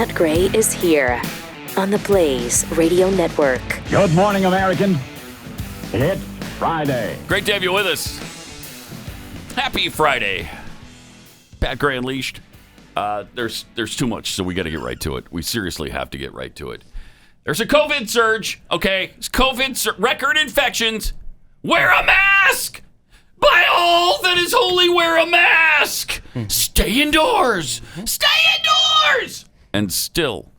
Matt Gray is here on the Blaze Radio Network. Good morning, American. It's Friday. Great to have you with us. Happy Friday. Pat Gray Unleashed. There's too much, so we got to get right to it. We seriously have to get right to it. There's a COVID surge, okay? It's record infections. Wear a mask! By all that is holy, wear a mask! Stay indoors! Stay indoors! And still,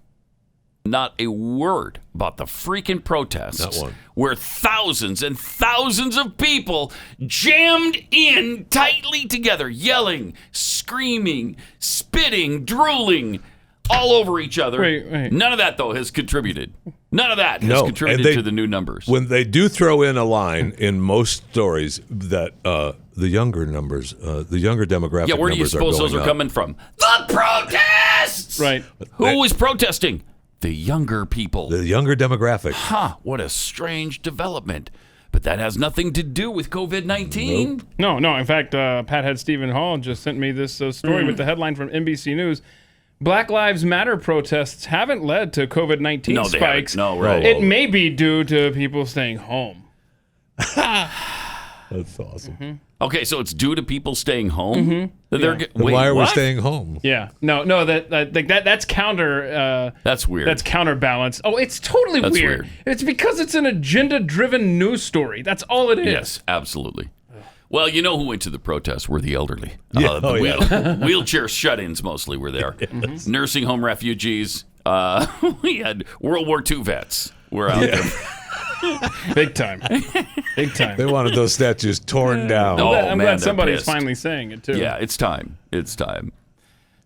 not a word about the freaking protests. Not one. Where thousands and thousands of people jammed in tightly together, yelling, screaming, spitting, drooling, all over each other. Wait. None of that, though, has contributed. None of that has contributed to the new numbers. When they do throw in a line in most stories that the younger numbers, the younger demographic numbers are going up. Yeah, where do you suppose those are coming from? The protests! Right. Who was protesting? The younger people. The younger demographic. Huh, what a strange development. But that has nothing to do with COVID-19. Nope. No. In fact, Pat Head Stephen Hall just sent me this story with the headline from NBC News. Black Lives Matter protests haven't led to COVID-19 spikes. No, right. It may be due to people staying home. That's awesome. Mm-hmm. Okay, so it's due to people staying home? Mm-hmm. Why are we what? staying home? Yeah. No, that's counter. That's weird. That's counterbalance. Oh, it's totally That's weird. weird. It's because it's an agenda-driven news story. That's all it is. Yes, absolutely. Well, you know who went to the protests were the elderly. Yeah. Wheelchair shut-ins mostly were there. Mm-hmm. Nursing home refugees. We had World War II vets were out there. Big time. Big time. They wanted those statues torn down. Oh, I'm man, glad they're somebody's pissed. finally saying it, too. Yeah, it's time. It's time.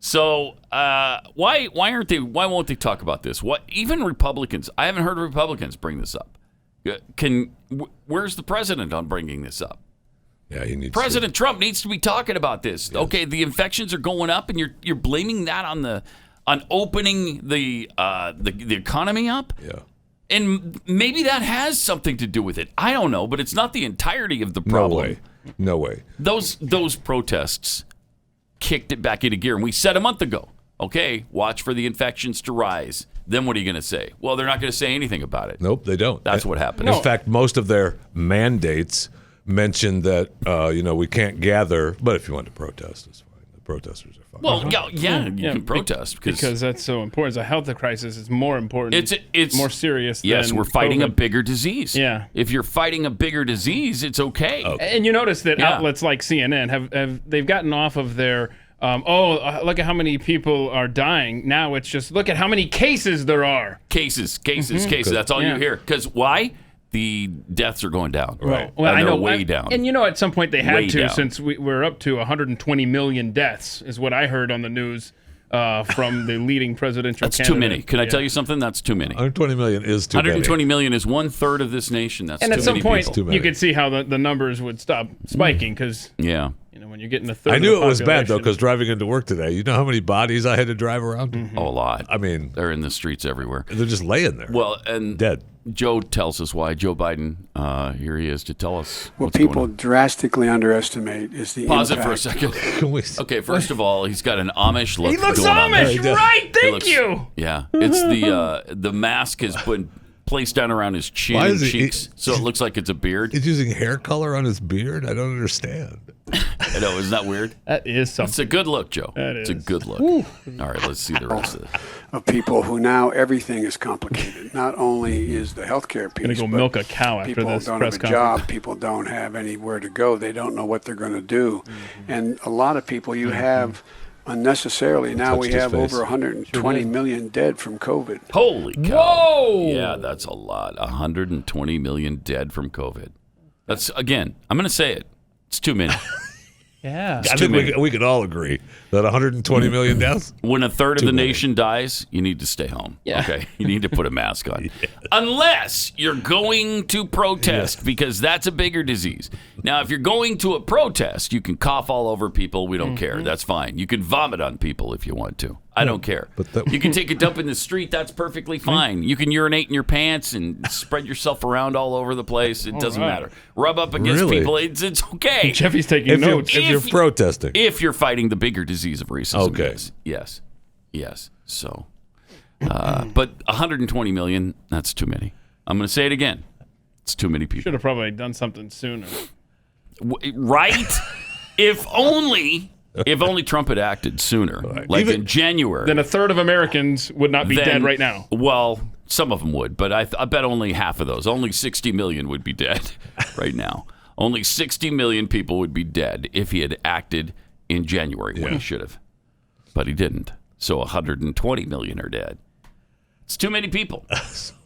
So why won't they talk about this? Even Republicans, I haven't heard Republicans bring this up. Where's the president on bringing this up? Yeah, he needs President Trump needs to be talking about this. Yes. Okay, the infections are going up, and you're blaming that on opening the economy up. Yeah. And maybe that has something to do with it. I don't know, but it's not the entirety of the problem. No way. Those protests kicked it back into gear. And we said a month ago, okay, watch for the infections to rise. Then what are you going to say? Well, they're not going to say anything about it. Nope, they don't. That's what happened. In fact, most of their mandates mention that we can't gather, but if you want to protest, it's fine. The protesters are fine. Well, you can protest because that's so important. The health crisis is more important. It's more serious. Yes, than we're fighting COVID. a bigger disease. Yeah. If you're fighting a bigger disease, it's okay. And you notice that outlets like CNN have they've gotten off of their look at how many people are dying. Now it's just look at how many cases there are. Cases. That's all you hear. Because why? The deaths are going down. Right. Well, and I know. way down. And at some point they had Way to, down. since we're up to 120 million deaths, is what I heard on the news from the leading presidential That's candidate. too many. Can I tell you something? That's too many. 120 million is too 120 many. million is 1/3 of this nation. That's And too at some many point, people. you could see how the numbers would stop spiking because Yeah. when you're getting a third. I knew of it the was bad, though, population. because driving into work today, you know how many bodies I had to drive around? Oh, a lot. I mean, They're in the streets everywhere. they're just laying there. Well, and Dead. Joe tells us why. Joe Biden, here he is to tell us What what's people going on. drastically underestate is the Pause impact. it for a second. Can we- Okay, first of all, he's got an Amish look He looks going on there. Amish, right? Thank you. Yeah, it's the mask has been placed down around his chin Why and is he- cheeks, so it looks like it's a beard. He's using hair color on his beard? I don't understand. I know, isn't that weird? That is It's something. a good look, Joe. That It's a is. good look. All right, let's see the rest of this. Of people who now everything is complicated. Not only is the healthcare piece, Gonna go but milk a cow after people this don't press have a conference. job. People don't have anywhere to go. They don't know what they're going to do, and a lot of people you have unnecessarily. Now we Touched his have face. over 120 million dead from COVID. Holy cow. Whoa! Yeah, that's a lot. 120 million dead from COVID. That's, again, I'm going to say it. It's too many. Yeah. I too think many. we could all agree that 120 million deaths. When a third of Too the many. nation dies, you need to stay home. Yeah. Okay? You need to put a mask on. Unless you're going to protest, because that's a bigger disease. Now, if you're going to a protest, you can cough all over people. We don't care. That's fine. You can vomit on people if you want to. I don't care. but that- You can take a dump in the street. That's perfectly fine. You can urinate in your pants and spread yourself around all over the place. It doesn't right. matter. Rub up against Really? people. It's okay. Jeffy's taking If you're, notes. if you're If- protesting. If you're fighting the bigger disease of racism. Okay. Yes. So But 120 million, that's too many. I'm going to say it again. It's too many people. Should have probably done something sooner. Right? If only Trump had acted sooner, like Even- in January. Then a third of Americans would not be dead right now. Well, some of them would, but I bet only half of those. Only 60 million would be dead right now. Only 60 million people would be dead if he had acted in January when he should have. But he didn't. So 120 million are dead. It's too many people.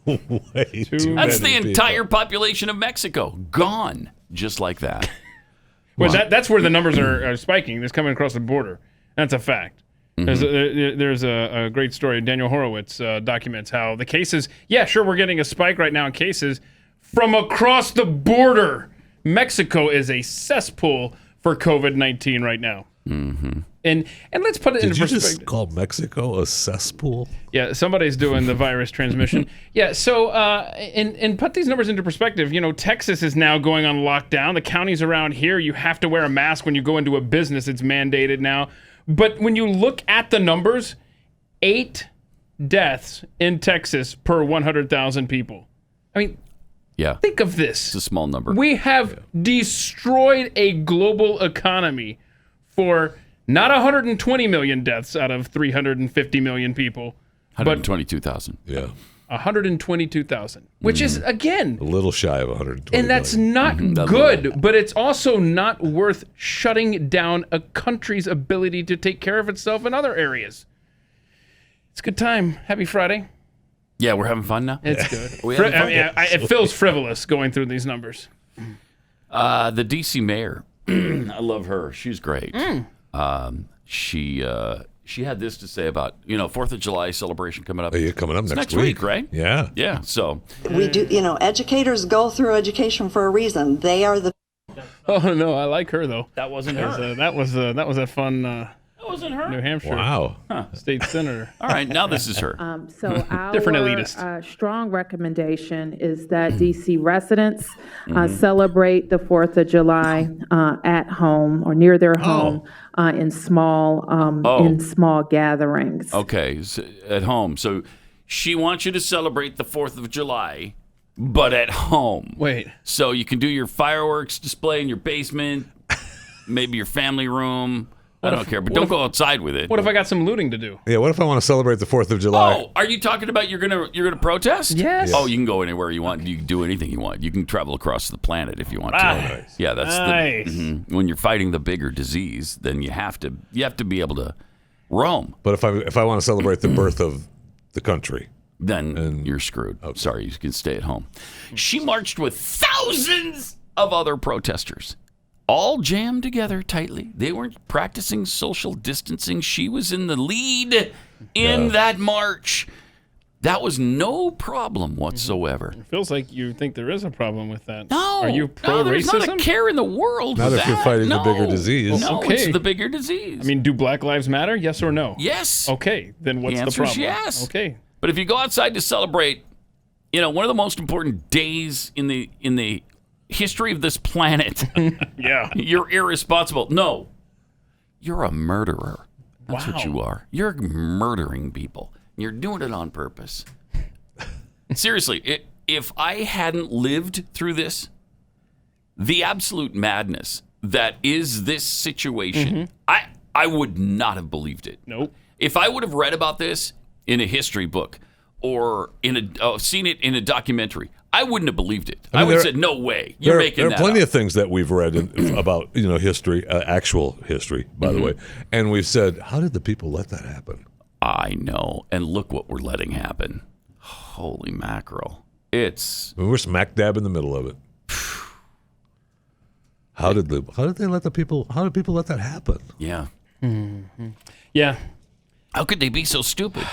Way too That's the many entire people. population of Mexico. Gone. Just like that. Well, that's where the numbers are spiking. That's coming across the border. That's a fact. There's a great story. Daniel Horowitz documents how the cases, sure, we're getting a spike right now in cases from across the border. Mexico is a cesspool for COVID-19 right now. Mm-hmm. And let's put it into Did you perspective. just call Mexico a cesspool? Yeah, somebody's doing the virus transmission. Yeah, so and put these numbers into perspective. You know, Texas is now going on lockdown. The counties around here, you have to wear a mask when you go into a business. It's mandated now. But when you look at the numbers, 8 deaths in Texas per 100,000 people. I mean, Yeah. think of this. It's a small number. We have destroyed a global economy for not 120 million deaths out of 350 million people, but 122,000. Yeah. 122,000, which is, again, A little shy of 120 and that's million. not good, but it's also not worth shutting down a country's ability to take care of itself in other areas. It's a good time. Happy Friday. Yeah, we're having fun now. It's good. We having fun? It feels frivolous going through these numbers. The D.C. mayor, I love her. She's great. She had this to say about 4th of July celebration coming up. Hey, you're coming up It's next week, right? Yeah. Yeah. So We do, educators go through education for a reason. They are the Oh no, I like her though. that wasn't her. That was a fun That wasn't her. New Hampshire Wow. state senator. All right, now this is her. So our Different elitist. Strong recommendation is that DC residents celebrate the 4th of July at home or near their home in small gatherings. Okay, so at home. So she wants you to celebrate the 4th of July, but at home. Wait. So you can do your fireworks display in your basement, maybe your family room. I don't care, but don't go outside with it. What if I got some looting to do? Yeah, what if I want to celebrate the 4th of July? Oh, are you talking about you're gonna protest? Yes. Oh, you can go anywhere you want. You can do anything you want. You can travel across the planet if you want to. Nice. Yeah, that's Nice. when you're fighting the bigger disease, then you have to be able to roam. But if I want to celebrate the birth of the country, Then you're screwed. Sorry, you can stay at home. She marched with thousands of other protesters, all jammed together tightly. They weren't practicing social distancing. She was in the lead in that march. That was no problem whatsoever. It feels like you think there is a problem with that. No. Are you pro there's racism? not a care in the world Not with if you're that. fighting the No. bigger disease. No, Okay. it's the bigger disease. I mean, do Black Lives Matter? Yes or no? yes. Okay, then what's The the answer is problem? yes. Okay. But if you go outside to celebrate, one of the most important days in the history of this planet, Yeah. you're irresponsible. No, you're a murderer. That's what Wow. you are. You're murdering people. You're doing it on purpose. Seriously, if I hadn't lived through this, the absolute madness that is this situation, I would not have believed it. Nope. If I would have read about this in a history book or seen it in a documentary, I wouldn't have believed it. I would have said, "No way, you're making there that are plenty up." of things that we've read about history, actual history, by the way, and we've said, how did the people let that happen? I know, and look what we're letting happen. Holy mackerel! It's I mean, we're smack dab in the middle of it. How did people let that happen? yeah. Yeah. How could they be so stupid?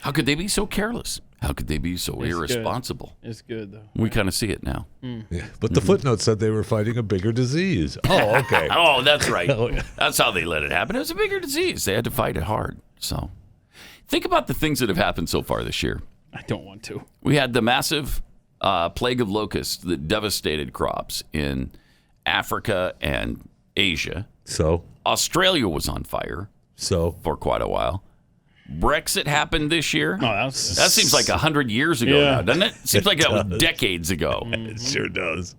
How could they be so careless? How could they be so It's good. irresponsible? It's good though. We kind of see it now. Yeah, but the footnote said they were fighting a bigger disease. Oh, okay. Oh, that's right. Oh, yeah. That's how they let it happen. It was a bigger disease. They had to fight it hard. So, think about the things that have happened so far this year. I don't want to. We had the massive plague of locusts that devastated crops in Africa and Asia. So Australia was on fire for quite a while. Brexit happened this year. Oh, that seems like 100 years ago now, doesn't it? Seems like that was decades ago. It sure does.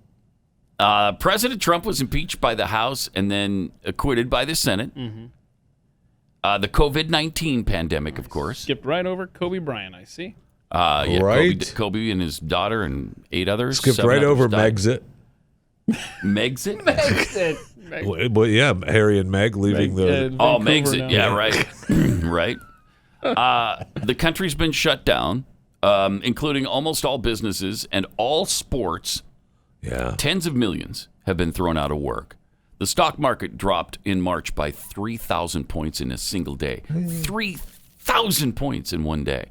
President Trump was impeached by the House and then acquitted by the Senate. The COVID-19 pandemic, of course. Skipped right over Kobe Bryant, I see. Yeah, Right. Kobe and his daughter and 8 others. Skipped 7 right others over died. Megxit. Megxit? Well, yeah, Harry and Meg leaving the. Oh, Vancouver Megxit. now. Yeah, right. right. The country's been shut down, including almost all businesses and all sports. Yeah. Tens of millions have been thrown out of work. The stock market dropped in March by 3,000 points in a single day. 3,000 points in one day.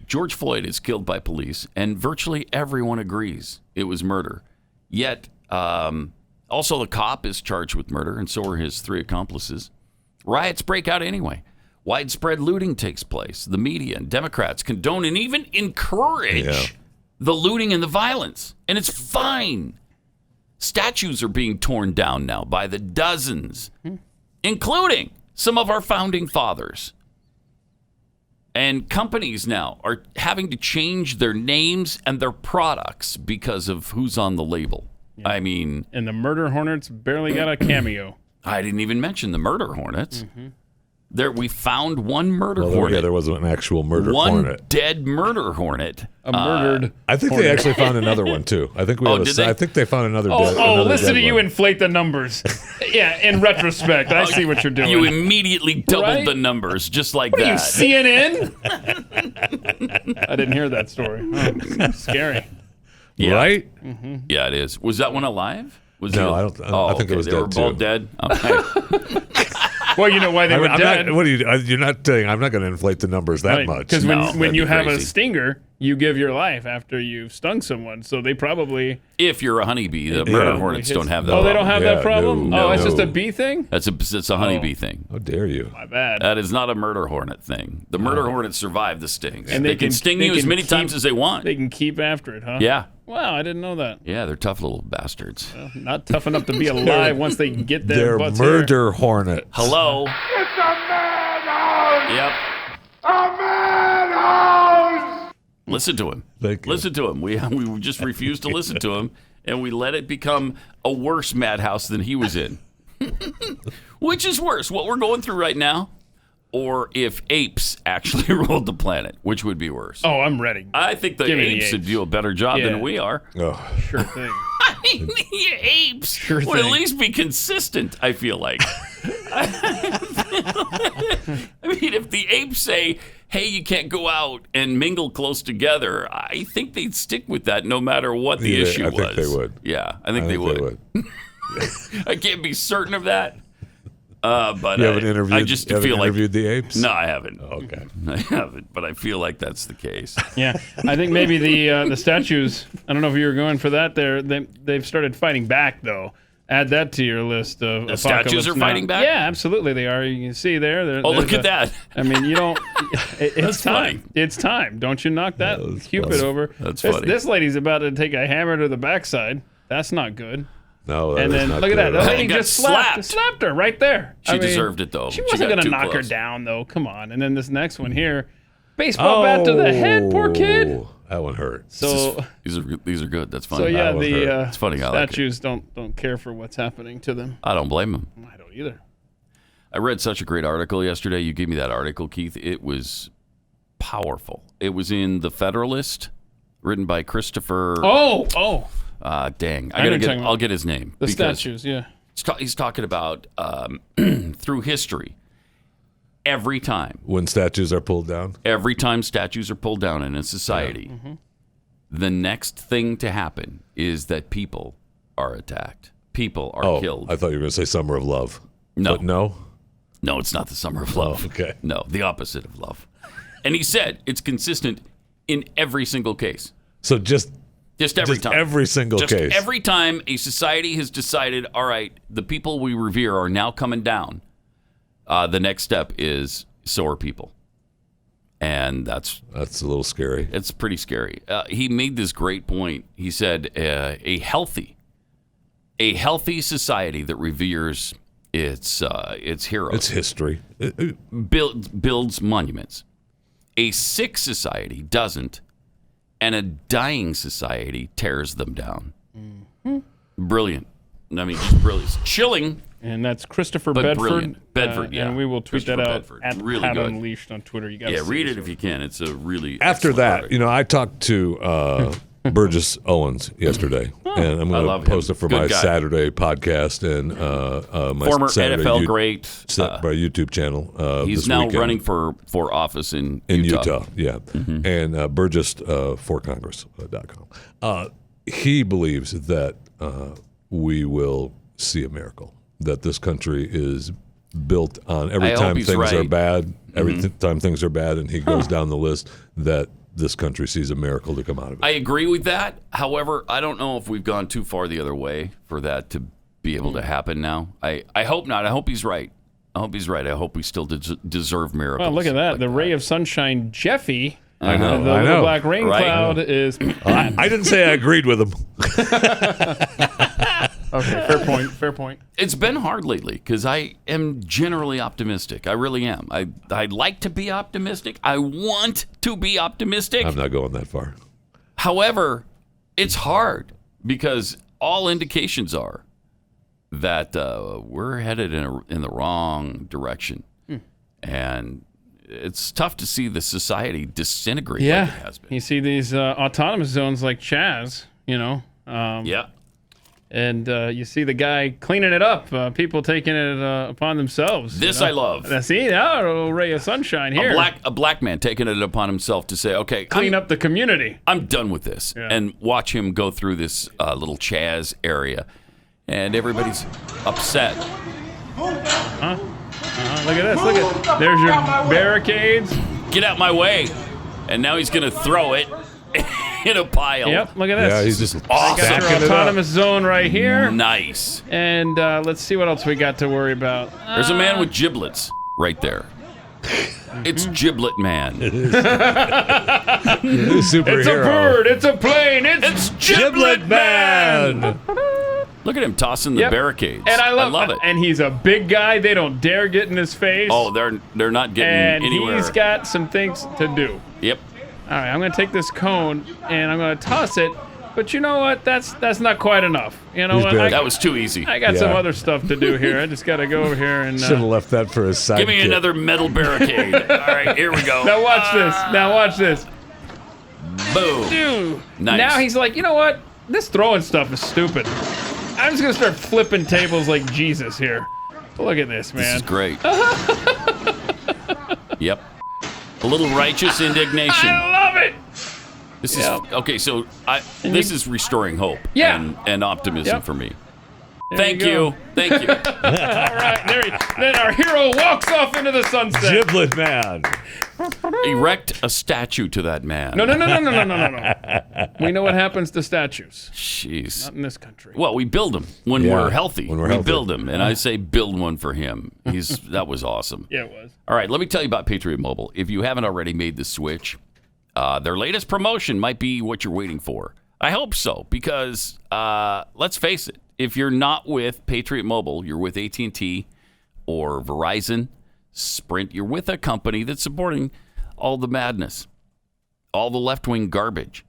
George Floyd is killed by police, and virtually everyone agrees it was murder. Yet, also the cop is charged with murder, and so are his 3 accomplices. Riots break out anyway. Widespread looting takes place. The media and Democrats condone and even encourage the looting and the violence, and it's fine. Statues are being torn down now by the dozens, including some of our founding fathers. And companies now are having to change their names and their products because of who's on the label. Yeah. I mean... And the Murder Hornets barely got a cameo. I didn't even mention the Murder Hornets. There, we found one murder hornet. Yeah, there wasn't an actual murder one hornet. Dead murder hornet. A murdered. I think hornet. they actually found another one too. I think we. I think they found another. Another listen dead to you one. inflate the numbers. Yeah, in retrospect, I see what you're doing. You immediately doubled Right? the numbers just like What are you, that. CNN? I didn't hear that story. Oh, scary. Yeah. Right? Yeah, it is. Was that one alive? Was No, he- I don't. I think it was they dead were both too. dead. Okay. Well, you know why they were I'm dead. not, what are you? You're not saying I'm not going to inflate the numbers that much. Because No, when that'd you be have a crazy. stinger, you give your life after you've stung someone. So they probably. If you're a honeybee, the murder hornets don't have that. Oh, they problem. don't have Yeah, that problem? no, Oh, it's just no. a bee thing? It's a honeybee thing. How dare you? My bad. That is not a murder hornet thing. The murder hornets survive the stings. And they can sting they you as can many keep- times as they want. They can keep after it, huh? Yeah. Wow, I didn't know that. Yeah, they're tough little bastards. Not tough enough to be alive once they get their They're butts murder hornets. Hello. It's a madhouse! Yep. A madhouse! Listen to him. Thank you. Listen to him. We just refused to listen to him, and we let it become a worse madhouse than he was in. Which is worse, what we're going through right now, or if apes actually ruled the planet, which would be worse? here. Oh, I'm ready. I think the Give me the apes would apes. do a better job Yeah. than we are. Oh, Sure thing. I mean, the apes Sure would at thing. least be consistent, I feel like. I mean, if the apes say, hey, you can't go out and mingle close together, I think they'd stick with that no matter what the Yeah, issue I was. think they would. Yeah, I think they would. I can't be certain of that. But You haven't interviewed. I just you haven't feel like interviewed the apes. no, I haven't. Okay. I haven't, but I feel like that's the case. Yeah, I think maybe the statues. I don't know if you were going for that. They've started fighting back though. Add that to your list of The statues Apocalypse are Now. fighting back? Yeah, absolutely they are. You can see there. Oh, look at that. I mean, you don't. It's That's time. funny. It's time. Don't you knock that That's Cupid funny. over. That's this, funny. This lady's about to take a hammer to the backside. That's not good. No, that And is then not look at that. good The all. lady got just slapped. slapped her right there. She deserved it, though. She She wasn't got going to too knock her close. down, though. Come on. And then this next one here, baseball bat to the head. Poor kid. Oh, that one hurt. So, These are good. That's funny. so yeah, one the hurt. It's funny. I like it. statues don't care for what's happening to them. I don't blame them. I don't either. I read such a great article yesterday. You gave me that article, Keith. It was powerful. It was in The Federalist, written by Christopher. Oh, Dang. I know what you're talking about. I'll get his name. the because statues. Yeah. He's talking about through history. Every time When statues are pulled down. statues are pulled down in a society, the next thing to happen is that people are attacked. People are Oh, killed. I thought you were going to say Summer of Love. No. But no. No, it's not the summer of love. okay. No, the opposite of love. And he said it's consistent in every single case. So just Every time. every single Just case. every time a society has decided, all right, the people we revere are now coming down, the next step is so are people. And that's That's a little scary. it's pretty scary. He made this great point. He said a healthy society that reveres It's heroes. It's history. Builds monuments. A sick society doesn't, and a dying society tears them down. Mm-hmm. Brilliant. I mean, just brilliant. It's chilling. And that's Christopher But Bedford. brilliant. Bedford, yeah. And we will tweet that out at Really Pat good. Unleashed on Twitter. You guys Read it if you can. It's a really After excellent that, article. I talked to Burgess Owens yesterday, and I'm I going love to post him. it for Good my guy. Saturday podcast and my Former Saturday NFL great. my YouTube channel. He's this now weekend. running for office in Utah. Yeah, and Burgess for Congress.com. He believes that we will see a miracle. That this country is built on every I hope time he's things are right. bad. Every time things are bad, and he goes down the list that this country sees a miracle to come out of it. I agree with that. However, I don't know if we've gone too far the other way for that to be able to happen now. I hope not. I hope he's right. I hope we still deserve miracles. Oh, look at that. like The ray of sunshine, Jeffy. I know. The I little know. black rain Right. cloud is. I didn't say I agreed with him. Okay, fair point. Fair point. It's been hard lately because I am generally optimistic. I really am. I like to be optimistic. I want to be optimistic. I'm not going that far. However, it's hard because all indications are that we're headed in the wrong direction. And it's tough to see the society disintegrate like it has been. You see these autonomous zones like Chaz, Yeah. and you see the guy cleaning it up, people taking it upon themselves. This I love. See, now a ray of sunshine here. A black man taking it upon himself to say, okay, Clean up the community. I'm done with this. Yeah. And watch him go through this little Chaz area. And everybody's upset. Look at this. Look at there's your barricades. Get out my way. And now he's going to throw it in a pile. Yep, look at this. Yeah, he's just Awesome. Got stacking your it up. autonomous zone right here. Nice. And let's see what else we got to worry about. There's a man with giblets right there. It's Giblet Man. Superhero. It's a bird. It's a plane. It's Giblet Man. Look at him tossing the Yep. barricades. And I love it. And he's a big guy. They don't dare get in his face. Oh, they're not getting and anywhere. he's got some things to do. Yep. All right, I'm going to take this cone and I'm going to toss it. But you know what? That's not quite enough. You know He's what? big. That was too easy. I got some Yeah. other stuff to do here. I just got to go over here and. Should have left that for his sidekick. Give me another metal barricade. All right, here we go. Now watch this. Now watch this. Boom. Dude. Nice. Now he's like, you know what? This throwing stuff is stupid. I'm just gonna start flipping tables like Jesus here. Look at this, This man. is great. Yep. A little righteous indignation. I love it. This Yep. is okay. So this is restoring hope. Yeah. And optimism Yep. for me. There Thank you you. go. Thank you. All right, then our hero walks off into the sunset. Giblet Man. Erect a statue to that man. No. We know what happens to statues. Jeez. Not in this country. Well, we build them when Yeah, we're healthy. when we're we healthy. build them, and I say build one for him. That was awesome. Yeah, it was. All right, let me tell you about Patriot Mobile. If you haven't already made the switch, their latest promotion might be what you're waiting for. I hope so, because let's face it, if you're not with Patriot Mobile, you're with AT&T or Verizon, Sprint, you're with a company that's supporting all the madness, all the left-wing garbage.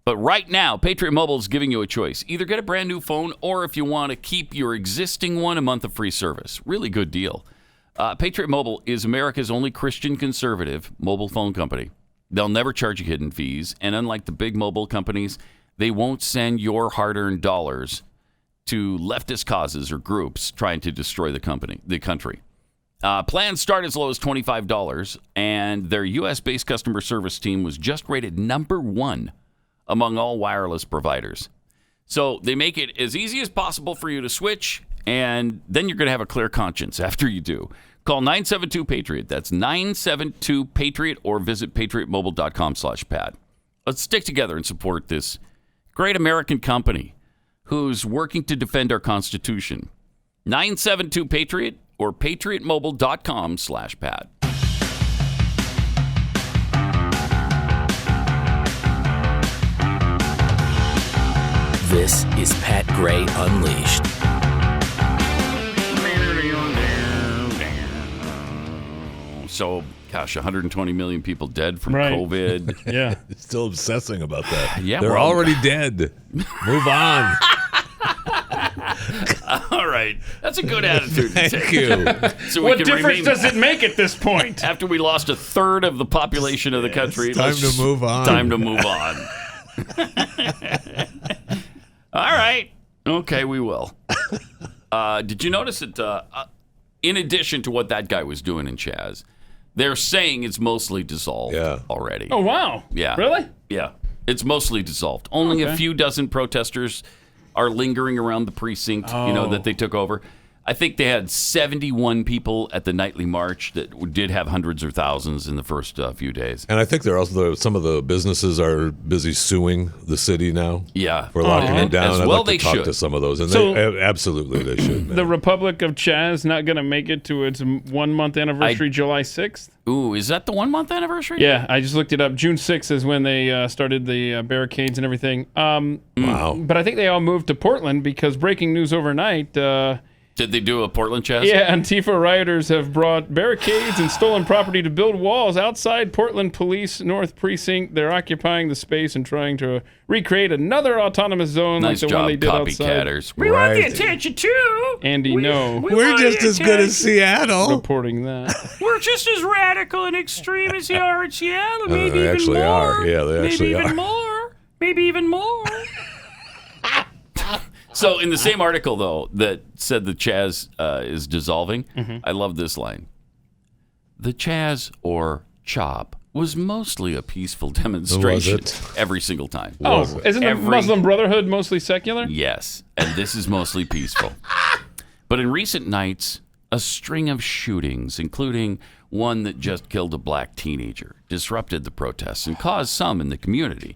But right now, Patriot Mobile is giving you a choice. Either get a brand new phone, or if you want to keep your existing one, a month of free service. Really good deal. Patriot Mobile is America's only Christian conservative mobile phone company. They'll never charge you hidden fees, and unlike the big mobile companies, they won't send your hard-earned dollars to leftist causes or groups trying to destroy the country. Plans start as low as $25, and their U.S.-based customer service team was just rated number 1 among all wireless providers. So they make it as easy as possible for you to switch, and then you're going to have a clear conscience after you do. Call 972-PATRIOT. That's 972-PATRIOT, or visit patriotmobile.com/Pat. Let's stick together and support this great American company who's working to defend our Constitution. 972-PATRIOT or patriotmobile.com/Pat. This is Pat Gray Unleashed. So, gosh, 120 million people dead from Right. COVID. Yeah. Still obsessing about that. Yeah, They're well- already dead. Move on. All right. That's a good attitude to Thank take. you. So we What can difference remain, does it make at this point? after we lost a third of the population of the country? It's time let's- to move on. Time to move on. All right. Okay, we will. Did you notice that in addition to what that guy was doing in Chaz, they're saying it's mostly dissolved already. Oh, wow. Yeah. Really? Yeah. It's mostly dissolved. Only a Okay. few dozen protesters are lingering around the precinct, that they took over. I think they had 71 people at the nightly march that did have hundreds or thousands in the first few days. And I think they're also some of the businesses are busy suing the city now. Yeah. For locking it down. As I'd well like to they talk should. to some of those. And So- absolutely they should. Man. The Republic of Chaz not going to make it to its 1 month anniversary, July 6th? Ooh, is that the 1 month anniversary? Yeah, I just looked it up. June 6th is when they started the barricades and everything. Wow. But I think they all moved to Portland because breaking news overnight. Did they do a Portland Chaz? Yeah, Antifa rioters have brought barricades and stolen property to build walls outside Portland Police North Precinct. They're occupying the space and trying to recreate another autonomous zone Nice like the one job, they did outside. copycatters. We want the attention too. Andy, no. We're just as good as Seattle. Reporting that. We're just as radical and extreme as they are in Seattle. Maybe they even actually more. are. Yeah, they actually Maybe even are. more. Maybe even more. So in the same article, though, that said the Chaz is dissolving, I love this line. The Chaz, or CHOP, was mostly a peaceful demonstration every single time. Oh, isn't the Muslim Brotherhood mostly secular? Yes, and this is mostly peaceful. But in recent nights, a string of shootings, including one that just killed a black teenager, disrupted the protests and caused some in the community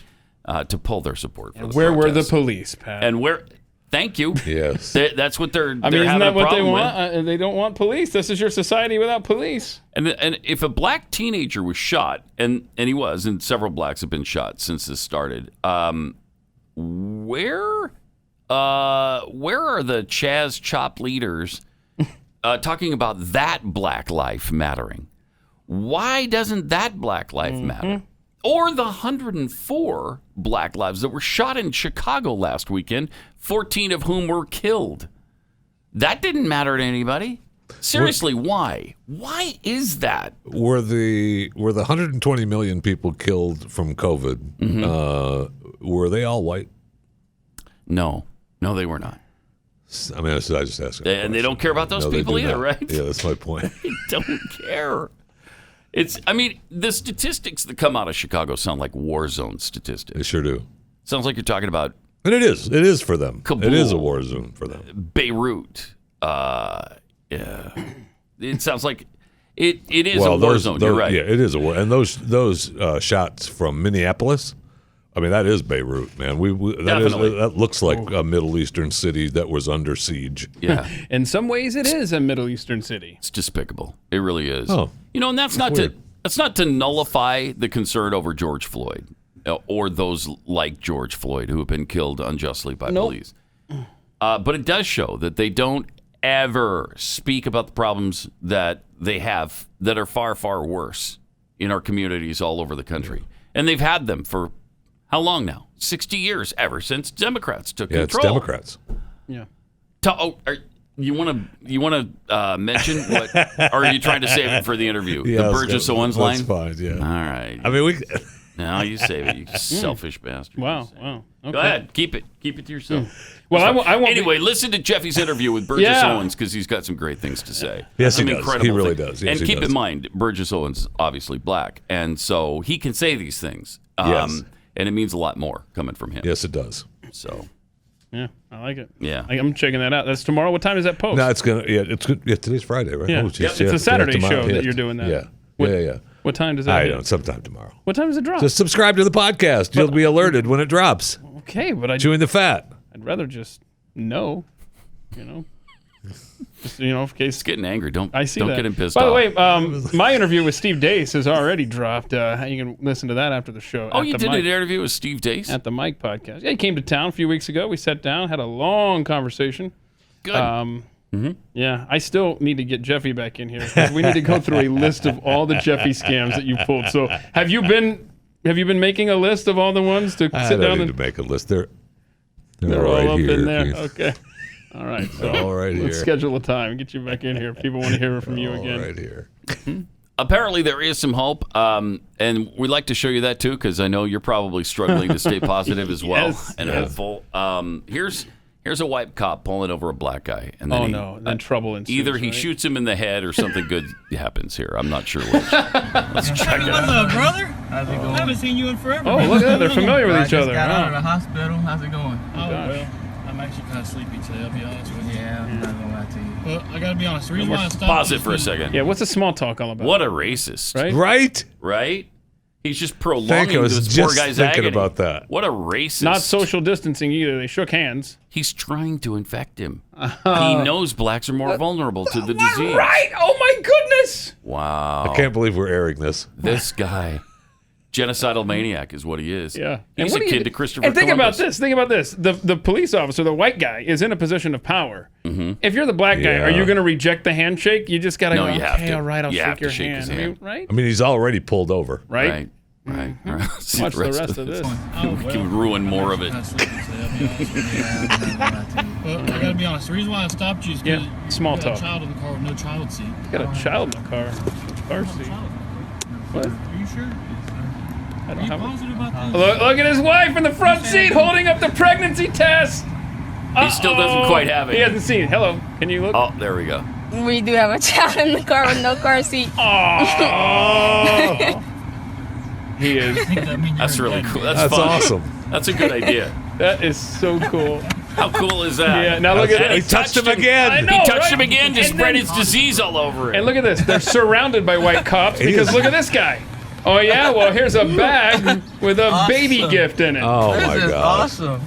to pull their support for the Where were the protests. police, Pat? And where? Thank you. Yes. That's what they're. I mean, they're isn't having that a what they problem want? with. They don't want police. This is your society without police. And if a black teenager was shot, and he was, and several blacks have been shot since this started, where are the Chaz CHOP leaders talking about that black life mattering? Why doesn't that black life matter? Or the 104 black lives that were shot in Chicago last weekend, 14 of whom were killed. That didn't matter to anybody. Seriously, why? Why is that? Were the 120 million people killed from COVID? Were they all white? No, they were not. I mean, I just asked. And they don't care about those they people do either, not. right? Yeah, that's my point. They don't care. The statistics that come out of Chicago sound like war zone statistics. They sure do. Sounds like you're talking about And it is. It is for them. Kabul. It is a war zone for them. Beirut. Yeah. It sounds like it is Well, a war those- zone. those- You're right. Yeah, it is a war. And those shots from Minneapolis, I mean, that is Beirut, man. Definitely. That looks like a Middle Eastern city that was under siege. Yeah. In some ways, it is a Middle Eastern city. It's despicable. It really is. Oh. And that's not to nullify the concern over George Floyd or those like George Floyd who have been killed unjustly by police. But it does show that they don't ever speak about the problems that they have that are far, far worse in our communities all over the country. And they've had them for how long now? 60 years, ever since Democrats took Yeah, control. it's Democrats. Yeah. You want to mention what? Or are you trying to save it for the interview? Yeah, the Burgess Owens line. That's fine. Yeah. All right. I mean, we. Now you save it, you selfish bastard. Wow. Okay. Go ahead, keep it to yourself. Well, I won't. Anyway, listen to Jeffy's interview with Burgess Yeah. Owens because he's got some great things to say. Yes, he Some does. incredible He really things. does. Yes, and he keep does. in mind, Burgess Owens is obviously black, and so he can say these things. Yes. And it means a lot more coming from him. Yes, it does. So, Yeah, I like it. Yeah. I'm checking that out. That's tomorrow. What time does that post? No, it's gonna. Yeah, it's good. Yeah, today's Friday, right? Yeah. Oh, geez, Yep, it's a Saturday tomorrow. show that you're doing that. Yeah. What- Yeah. What time does that? I hit? don't. Sometime tomorrow. What time does it drop? Just subscribe to the podcast. You'll be alerted when it drops. Okay, but Chewing the fat. I'd rather just know. Just in case. it's getting angry. Don't I see don't that. get him pissed By off. the way, my interview with Steve Dace has already dropped. You can listen to that after the show. Oh, at you the did mic, an interview with Steve Dace? at the Mike podcast. Yeah, he came to town a few weeks ago. We sat down, had a long conversation. Good. Yeah, I still need to get Jeffy back in here. 'Cause we need to go through a list of all the Jeffy scams that you pulled. So have you been making a list of all the ones to I sit don't down need and to make a list. They're all right up here. in there? Keith. Okay. All right. So All right let's here. schedule a time and get you back in here. People want to hear from you All again. right here. Apparently, there is some hope, and we'd like to show you that too, because I know you're probably struggling to stay positive as well and hopeful. Here's a white cop pulling over a black guy, and then then trouble ensues. either he right? shoots him in the head or something good happens here. I'm not sure which. Let's check it out. What's up, brother? How's it going? I haven't seen you in forever. Oh, look at that. They're familiar with each other. I just got out of Huh? the hospital. How's it going? Oh, gosh. well, I'm actually kind of sleepy today, I'll be honest with you. Yeah, I'm not gonna lie to you. Well, I gotta be honest. The reason why I stopped Pause it is for a because- second. Yeah, what's the small talk all about? What a racist. Right? Right? Right? He's just prolonging Thank you. I was this poor just guy's thinking agony. about that. What a racist. Not social distancing either. They shook hands. He's trying to infect him. He knows blacks are more vulnerable to the disease. Right? Oh my goodness! Wow. I can't believe we're airing this. This guy. Genocidal maniac is what he is. Yeah. He's what a do you kid do- to Christopher And think Columbus. about this. Think about this. The police officer, the white guy, is in a position of power. If you're the black guy, are Yeah. you going to reject the handshake? You just got to No, go, you okay, have to. all right, I'll You shake have to your shake his hand. I mean, hand. right? I mean, he's already pulled over. Right? Right. Let's see Watch the rest of this. Oh, We can ruin more of it. I'm kinda sleepy today, I'll be honest with you. Yeah, I'm not gonna lie to you. Well, I gotta be honest. The reason why I stopped you is because Yeah, small you got talk. a child in the car with no child seat. Got a child in the car. Car seat. What? Are you sure? I Are don't you have positive about this? Look at his wife in the front seat holding up the pregnancy test. He still doesn't quite have it. He hasn't seen it. Hello. Can you look? Oh, there we go. We do have a child in the car with no car seat. Oh. He is. That's really cool. That's That's fun. awesome. That's a good idea. That is so cool. How cool is that? Yeah, now look at And that. he He touched him again. I know, He touched right? him again to And spread then- his disease all over it. And look at this. They're surrounded by white cops because look at this guy. Oh, yeah? Well, here's a bag with a baby gift in it. Oh, my This is God. awesome.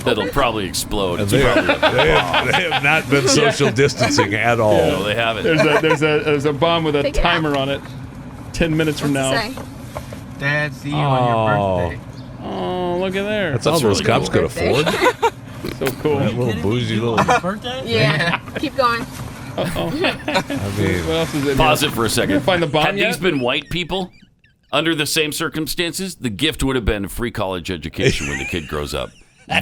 That'll probably explode. And they have not been social distancing at all. No, they haven't. There's a bomb with a Take it out. timer on it. 10 minutes from now. Say, Dad, see you on your birthday. Oh, look at there. That's all those really cops cool. could afford. So cool. That little bougie little. Birthday? yeah. Keep going. I mean, What else is in Pause here? it for a second. Find the bomb Had yet? these been white people under the same circumstances, the gift would have been a free college education when the kid grows up.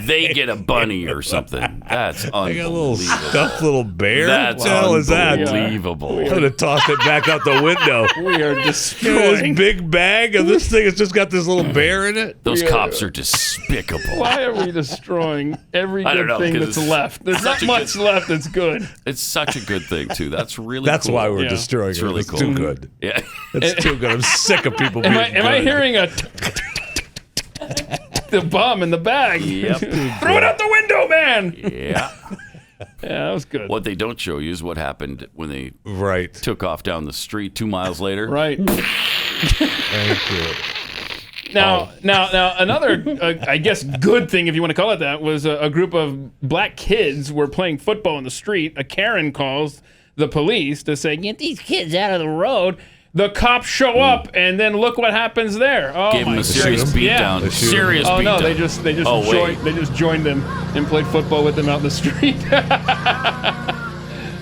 They get a bunny or something. That's I got a little unbelievable. stuffed little bear. That's what the hell is that? unbelievable. I would have tossed it back out the window. We are Look at destroying. this big bag of this thing. It's just got this little bear in it. Those Yeah. cops are despicable. Why are we destroying every I don't good know, thing 'cause that's it's left? There's not such a much good- left that's good. It's such a good thing too. That's really That's cool. why we're Yeah. destroying It's it. really It's cool. too good. Yeah. It's too good. I'm sick of people being Am I good. hearing a the bomb in the bag? Yep. Throw it out the window, man. Yeah. Yeah, that was good. What they don't show you is what happened when they Right. took off down the street 2 miles later. Right. Thank you. Now, another, I guess, good thing, if you want to call it that, was a group of black kids were playing football in the street. A Karen calls the police to say, "Get these kids out of the road." The cops show up, and then look what happens there. Oh Gave him my a serious goodness. beatdown. Yeah. Serious Oh no, beatdown. they just Oh, wait. joined them and played football with them out in the street.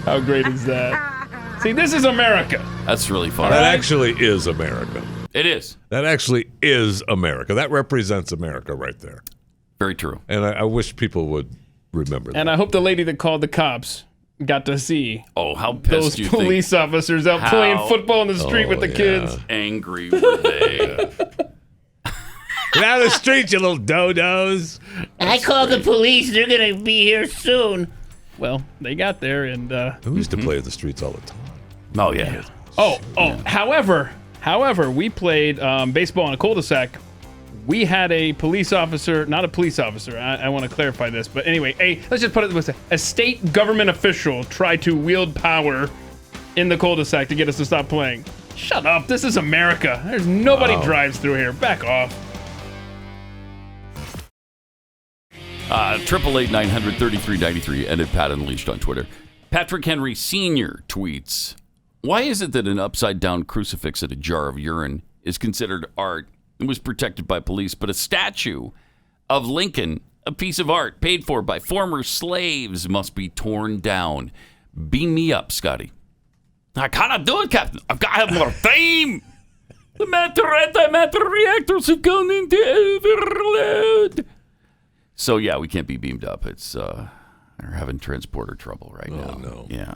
How great is that? See, this is America. That's really fun. That actually is America. It is. That actually is America. That represents America right there. Very true. And I wish people would remember that. And I hope the lady that called the cops got to see Oh, how pissed those do you police think? officers out How- playing football in the street with the yeah. kids. Angry were they? Get out of the street, you little dodos. I called the police. They're going to be here soon. Well, they got there and We used to play in the streets all the time. Oh, yeah. However, we played baseball in a cul-de-sac. We had a police officer, not a police officer. I want to clarify this, but anyway, let's just put it this way: a state government official tried to wield power in the cul-de-sac to get us to stop playing. Shut up! This is America. There's nobody drives through here. Back off. 888-900-3393 and at Pat Unleashed on Twitter. Patrick Henry Sr. tweets, "Why is it that an upside-down crucifix at a jar of urine is considered art and was protected by police, but a statue of Lincoln A piece of art paid for by former slaves must be torn down. Beam me up, Scotty. I cannot do it, Captain. I've got to have more time. The antimatter reactors have gone into overload. So, yeah, we can't be beamed up. It's we're having transporter trouble right now. No. Yeah,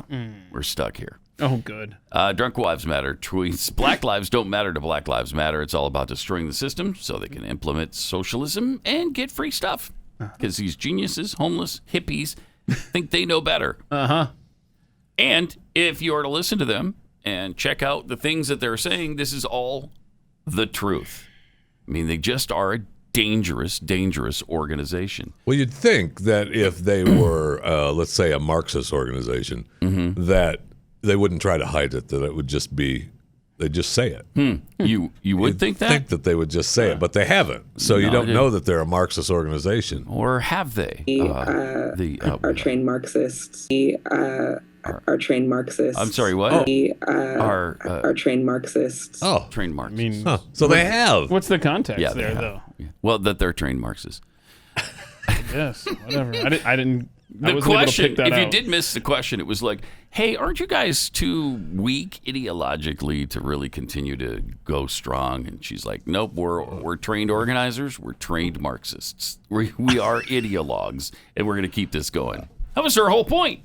we're stuck here. Oh, good. Drunk Lives Matter tweets, Black lives don't matter to Black Lives Matter. It's all about destroying the system so they can implement socialism and get free stuff. Because these geniuses, homeless, hippies, think they know better. And if you are to listen to them and check out the things that they're saying, this is all the truth. I mean, they just are a dangerous, dangerous organization. Well, you'd think that if they were, let's say, a Marxist organization, that they wouldn't try to hide it, that it would just be, they'd just say it. You would think that? Think that they would just say it, but they haven't. So you don't know that they're a Marxist organization. Or have they? Are trained Marxists. Are trained Marxists. I'm sorry, what? Are trained Marxists. Oh. Trained Marxists. So they have. What's the context Yeah, they there, have. though? Yeah. Well, that they're trained Marxists. Yes, whatever. I didn't. I The wasn't able to question, pick that if you out. did miss the question, it was like, hey, aren't you guys too weak ideologically to really continue to go strong? And she's like, nope, we're trained organizers. We're trained Marxists. We are ideologues, and we're going to keep this going. That was her whole point.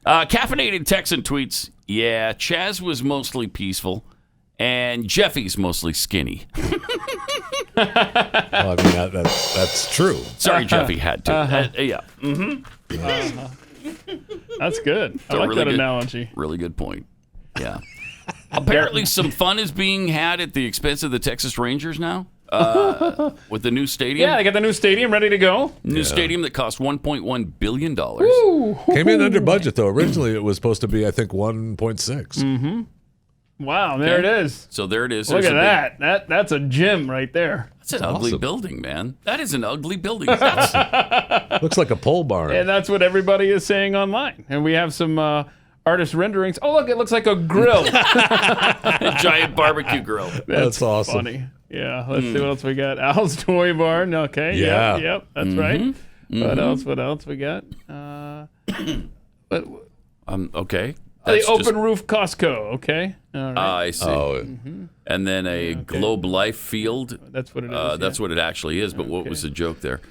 Caffeinated Texan tweets, yeah, Chaz was mostly peaceful, and Jeffy's mostly skinny. Well, I mean, that's true. Sorry, Jeffy had to. Yeah. That's good. I like that analogy. Really good point. Yeah. Apparently, some fun is being had at the expense of the Texas Rangers now with the new stadium. Yeah, they got the new stadium ready to go. New stadium that cost $1.1 billion. Came in under budget, though. Originally, it was supposed to be, I think, 1.6. Wow, there it is. So there it is. Look There's at that. That's a gym right there. That's an ugly building, man. That is an ugly building. That's, Looks like a pole barn. And that's what everybody is saying online. And we have some artist renderings. Oh, look, it looks like a grill. a giant barbecue grill. That's awesome. Funny. Yeah, let's see what else we got. Al's Toy Barn. Okay. Yeah. Yep, that's right. What else we got? Okay. The open roof Costco. Okay. All right. I see. And then a Globe Life Field. That's what it is. That's what it actually is, but what was the joke there?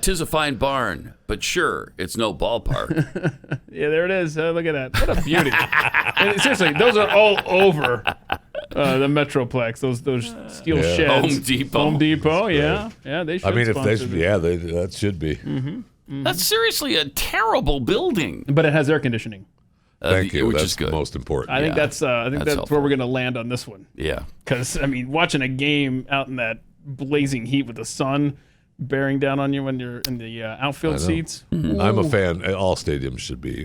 'Tis a fine barn, but sure, it's no ballpark. Yeah, there it is. Look at that. What a beauty. And seriously, those are all over the Metroplex. Those steel sheds. Home Depot. Yeah. Yeah, they should. I mean, if they sponsor should, this. that should be. That's seriously a terrible building. But it has air conditioning. Thank you. Which That's is good. most important. I think that's where we're going to land on this one. Yeah. Because I mean, watching a game out in that blazing heat with the sun bearing down on you when you're in the outfield seats. I'm a fan. All stadiums should be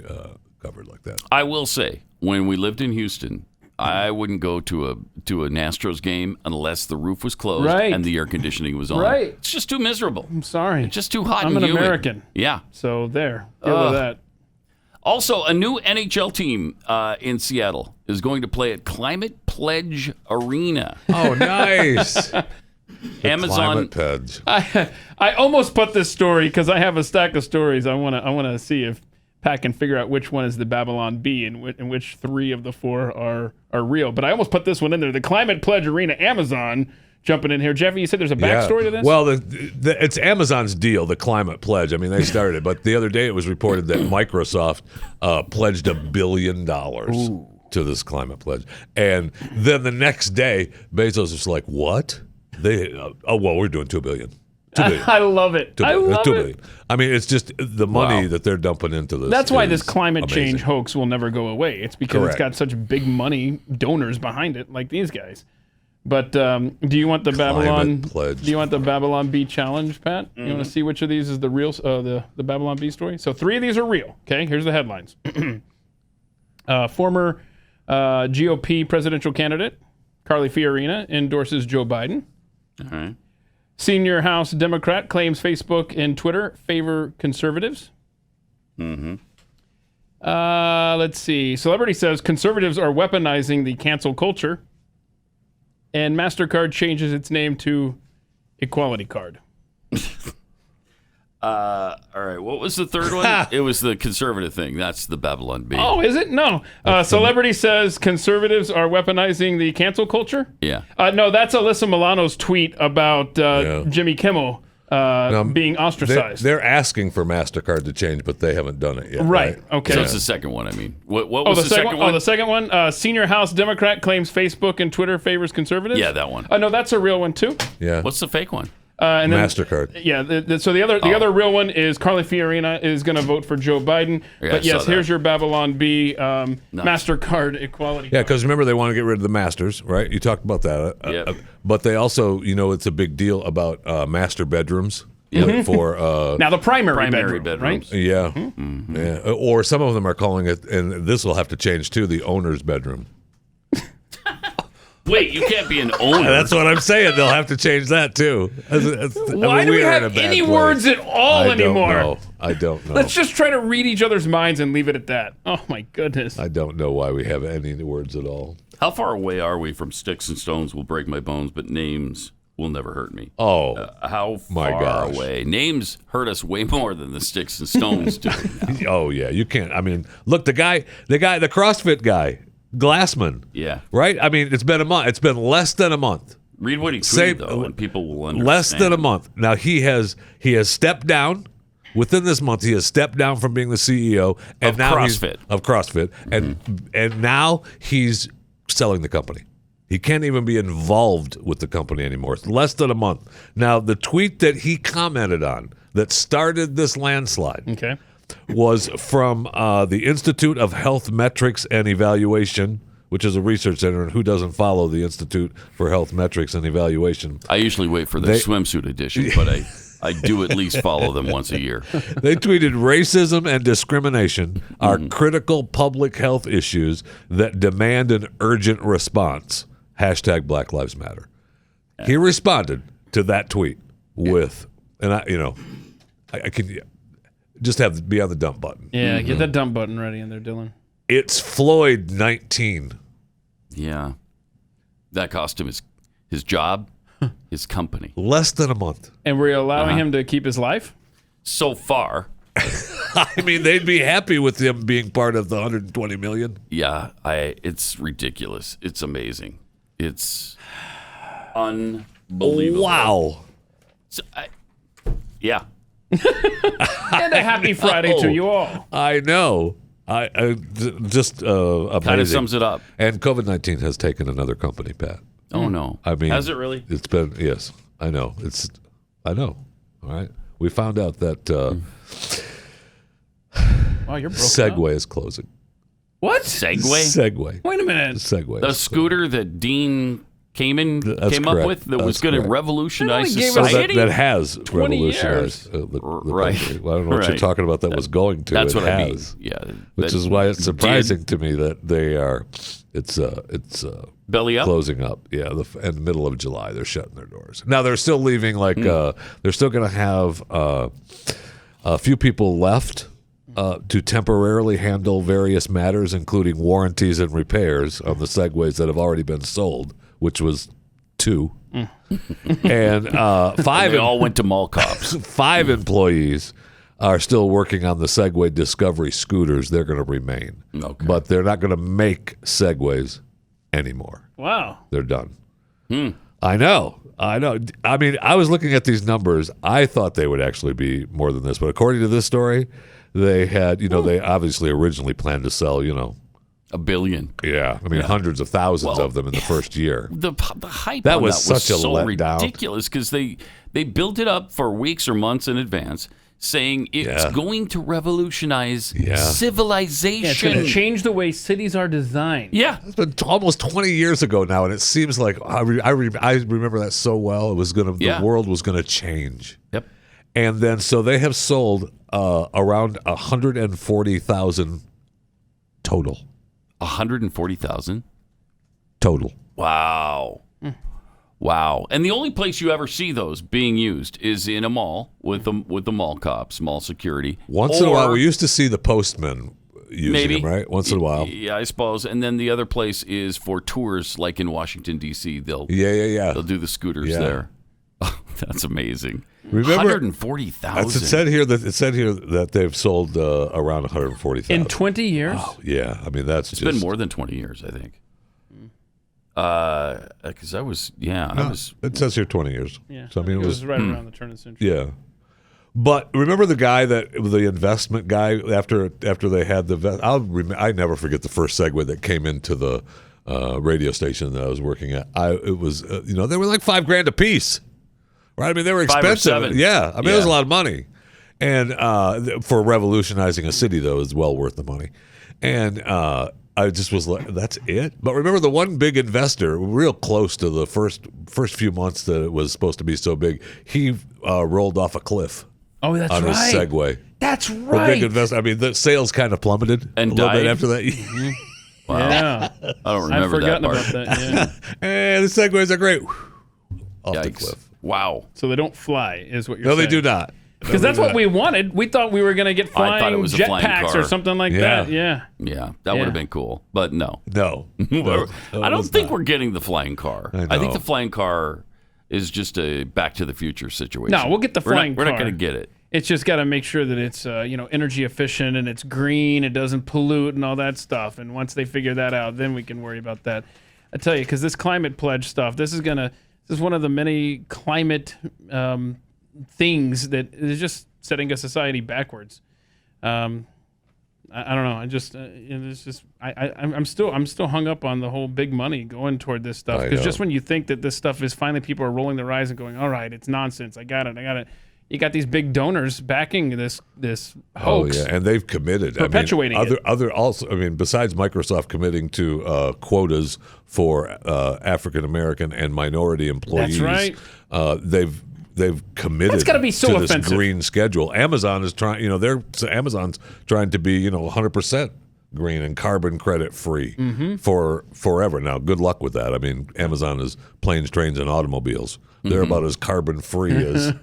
covered like that. I will say, when we lived in Houston, I wouldn't go to an Astros game unless the roof was closed and the air conditioning was on. Right. It's just too miserable. I'm sorry. It's just too hot I'm and an humid. American. Yeah. So there. Get rid of that. Also, a new NHL team in Seattle is going to play at Climate Pledge Arena. Oh, nice. Amazon. Climate Pledge. I almost put this story because I have a stack of stories. I want to see if Pat can figure out which one is the Babylon Bee and which three of the four are real. But I almost put this one in there. The Climate Pledge Arena, Amazon. Jumping in here. Jeffy, you said there's a backstory to this? Well, it's Amazon's deal, the Climate Pledge. I mean, they started it. But the other day it was reported that Microsoft pledged $1 billion to this Climate Pledge. And then the next day, Bezos was like, what? We're doing $2 billion. $2 billion. I love it. $2 billion. $2 billion. I mean, it's just the money that they're dumping into this. That's why this climate amazing. change hoax will never go away. It's because it's got such big money donors behind it, like these guys. But do you want the Babylon Pledge. Do you want the Babylon Bee challenge, Pat? You want to see which of these is the real the Babylon Bee story? So 3 of these are real. Okay, here's the headlines. Former GOP presidential candidate Carly Fiorina endorses Joe Biden. All right. Senior House Democrat claims Facebook and Twitter favor conservatives. Let's see. Celebrity says conservatives are weaponizing the cancel culture. And MasterCard changes its name to Equality Card. All right. What was the third one? It was the conservative thing. That's the Babylon Bee. Oh, is it? No. Celebrity says conservatives are weaponizing the cancel culture. Yeah. No, that's Alyssa Milano's tweet about Jimmy Kimmel being ostracized. They're asking for MasterCard to change, but they haven't done it yet. Right. Okay. So it's the second one. I mean, what was the second one? Oh, the second one. Senior House Democrat claims Facebook and Twitter favors conservatives. Yeah, that one. No, that's a real one too. Yeah. What's the fake one? And then, MasterCard. Yeah. So the other real one is Carly Fiorina is going to vote for Joe Biden. Yeah, but yes, I saw here's that. your Babylon Bee MasterCard equality. Yeah, because remember they want to get rid of the masters, right? You talked about that. Yep. But they also, it's a big deal about master bedrooms. Yep. For now the primary bedroom, bedrooms. right? Yeah. Yeah. Or some of them are calling it, and this will have to change too, the owner's bedroom. Wait, you can't be an owner. That's what I'm saying. They'll have to change that too. Why do we have any words at all anymore? I don't know. Let's just try to read each other's minds and leave it at that. Oh my goodness. I don't know why we have any words at all. How far away are we from sticks and stones will break my bones, but names will never hurt me? Oh, how my far gosh. away? Names hurt us way more than the sticks and stones do. Oh yeah, you can't. I mean, look, the CrossFit guy, Glassman. Yeah. Right. I mean, it's been a month. It's been less than a month. Read what he tweeted, though, and people will understand. Less than a month. Now he has stepped down. Within this month, he has stepped down from being the CEO and Of now CrossFit. of CrossFit, and now he's selling the company. He can't even be involved with the company anymore. It's less than a month. Now, the tweet that he commented on that started this landslide was from the Institute of Health Metrics and Evaluation, which is a research center, and who doesn't follow the Institute for Health Metrics and Evaluation? I usually wait for the swimsuit edition, but I do at least follow them once a year. They tweeted, racism and discrimination are critical public health issues that demand an urgent response. # Black Lives Matter. He responded to that tweet with, and I can just be on the dump button. Yeah, get that dump button ready in there, Dylan. It's Floyd 19. Yeah. That cost him his job, his company. Less than a month. And we're allowing him to keep his life? So far. I mean, they'd be happy with him being part of the 120 million. Yeah, it's ridiculous. It's amazing. It's unbelievable. Wow. So, yeah. And a happy Friday to you all. I know. Just amazing. Kind of sums it up. And COVID-19 has taken another company, Pat. Oh, no. I mean, has it really? It's been, yes, I know. I know. All right. We found out that Wow, you're broken Segway up. is closing. What? Segway? Wait a minute. Segway. The scooter that Dean came correct. up with that was going to correct. revolutionize They only gave society? That has 20 revolutionized the Right. country. Well, I don't know what Right. you're talking about that was going to. That's it what I mean. has. Yeah. Which that is why it's surprising did. to me that they are, it's Belly up? closing up. Yeah, in the middle of July, they're shutting their doors. Now they're still leaving. They're still going to have a few people left to temporarily handle various matters, including warranties and repairs on the Segways that have already been sold, which was 2. And 5. They all went to mall cops. 5 employees are still working on the Segway Discovery scooters. They're going to remain. Okay. But they're not going to make Segways anymore. Wow. They're done. I know. I mean, I was looking at these numbers. I thought they would actually be more than this. But according to this story, they had, they obviously originally planned to sell, 1 billion. Yeah. I mean, hundreds of thousands of them in the first year. The hype That on was that was such a so letdown. ridiculous because they built it up for weeks or months in advance, saying it's going to revolutionize civilization. Yeah, it's going to change the way cities are designed. Yeah. It's been almost 20 years ago now, and it seems like I remember that so well. It was the world was going to change. Yep. And then so they have sold around 140,000 total. 140,000 total. Wow. Wow. And the only place you ever see those being used is in a mall with the mall cops, mall security. Once in a while, we used to see the postmen using them, right? Once in a while. Yeah, I suppose. And then the other place is for tours, like in Washington, D.C. They'll do the scooters there. Oh, that's amazing. Remember, 140,000. It said here that they've sold around 140,000 in 20 years. Oh, yeah, I mean it's been more than 20 years, I think. Because I was. It says here 20 years. Yeah, so I mean it was right around the turn of the century. Yeah, but remember the guy the investment guy after they had I never forget the first segue that came into the radio station that I was working at. It was they were like $5,000 a piece. Right, I mean they were expensive. 5 or 7. Yeah, I mean it was a lot of money, and for revolutionizing a city, though, is well worth the money. And I just was like, that's it. But remember, the one big investor, real close to the first few months that it was supposed to be so big, he rolled off a cliff. Oh, that's on right. his Segway. That's The right. big investor. I mean, the sales kind of plummeted and a little died bit after that. Wow. Yeah, I don't remember that part. I've forgotten about that. Yeah. And the Segways are great. Off the Yikes. cliff. Wow. So they don't fly, is what you're No, saying? they do not. Because that's what we wanted. We thought we were going to get I thought it flying was a flying jetpacks car. or something like that. Yeah. Yeah, that would have been cool, but no. No. I don't think we're getting the flying car. I think know. the flying car is just a Back to the Future situation. No, we'll get the flying We're car. not going to get it. It's just got to make sure that it's energy efficient and it's green, it doesn't pollute and all that stuff. And once they figure that out, then we can worry about that. I tell you, because this climate pledge stuff, this is one of the many climate things that is just setting a society backwards. I don't know. I'm still hung up on the whole big money going toward this stuff. Because just when you think that this stuff is finally, people are rolling their eyes and going, all right, it's nonsense. I got it. You got these big donors backing this hoax. Oh yeah, and they've committed, perpetuating it. Other also. I mean, besides Microsoft committing to quotas for African American and minority employees, That's right. They've committed. That's gotta be so to this offensive. green schedule. Amazon is trying. Amazon's trying to be 100% green and carbon credit free for forever. Now, good luck with that. I mean, Amazon is planes, trains, and automobiles. They're about as carbon free as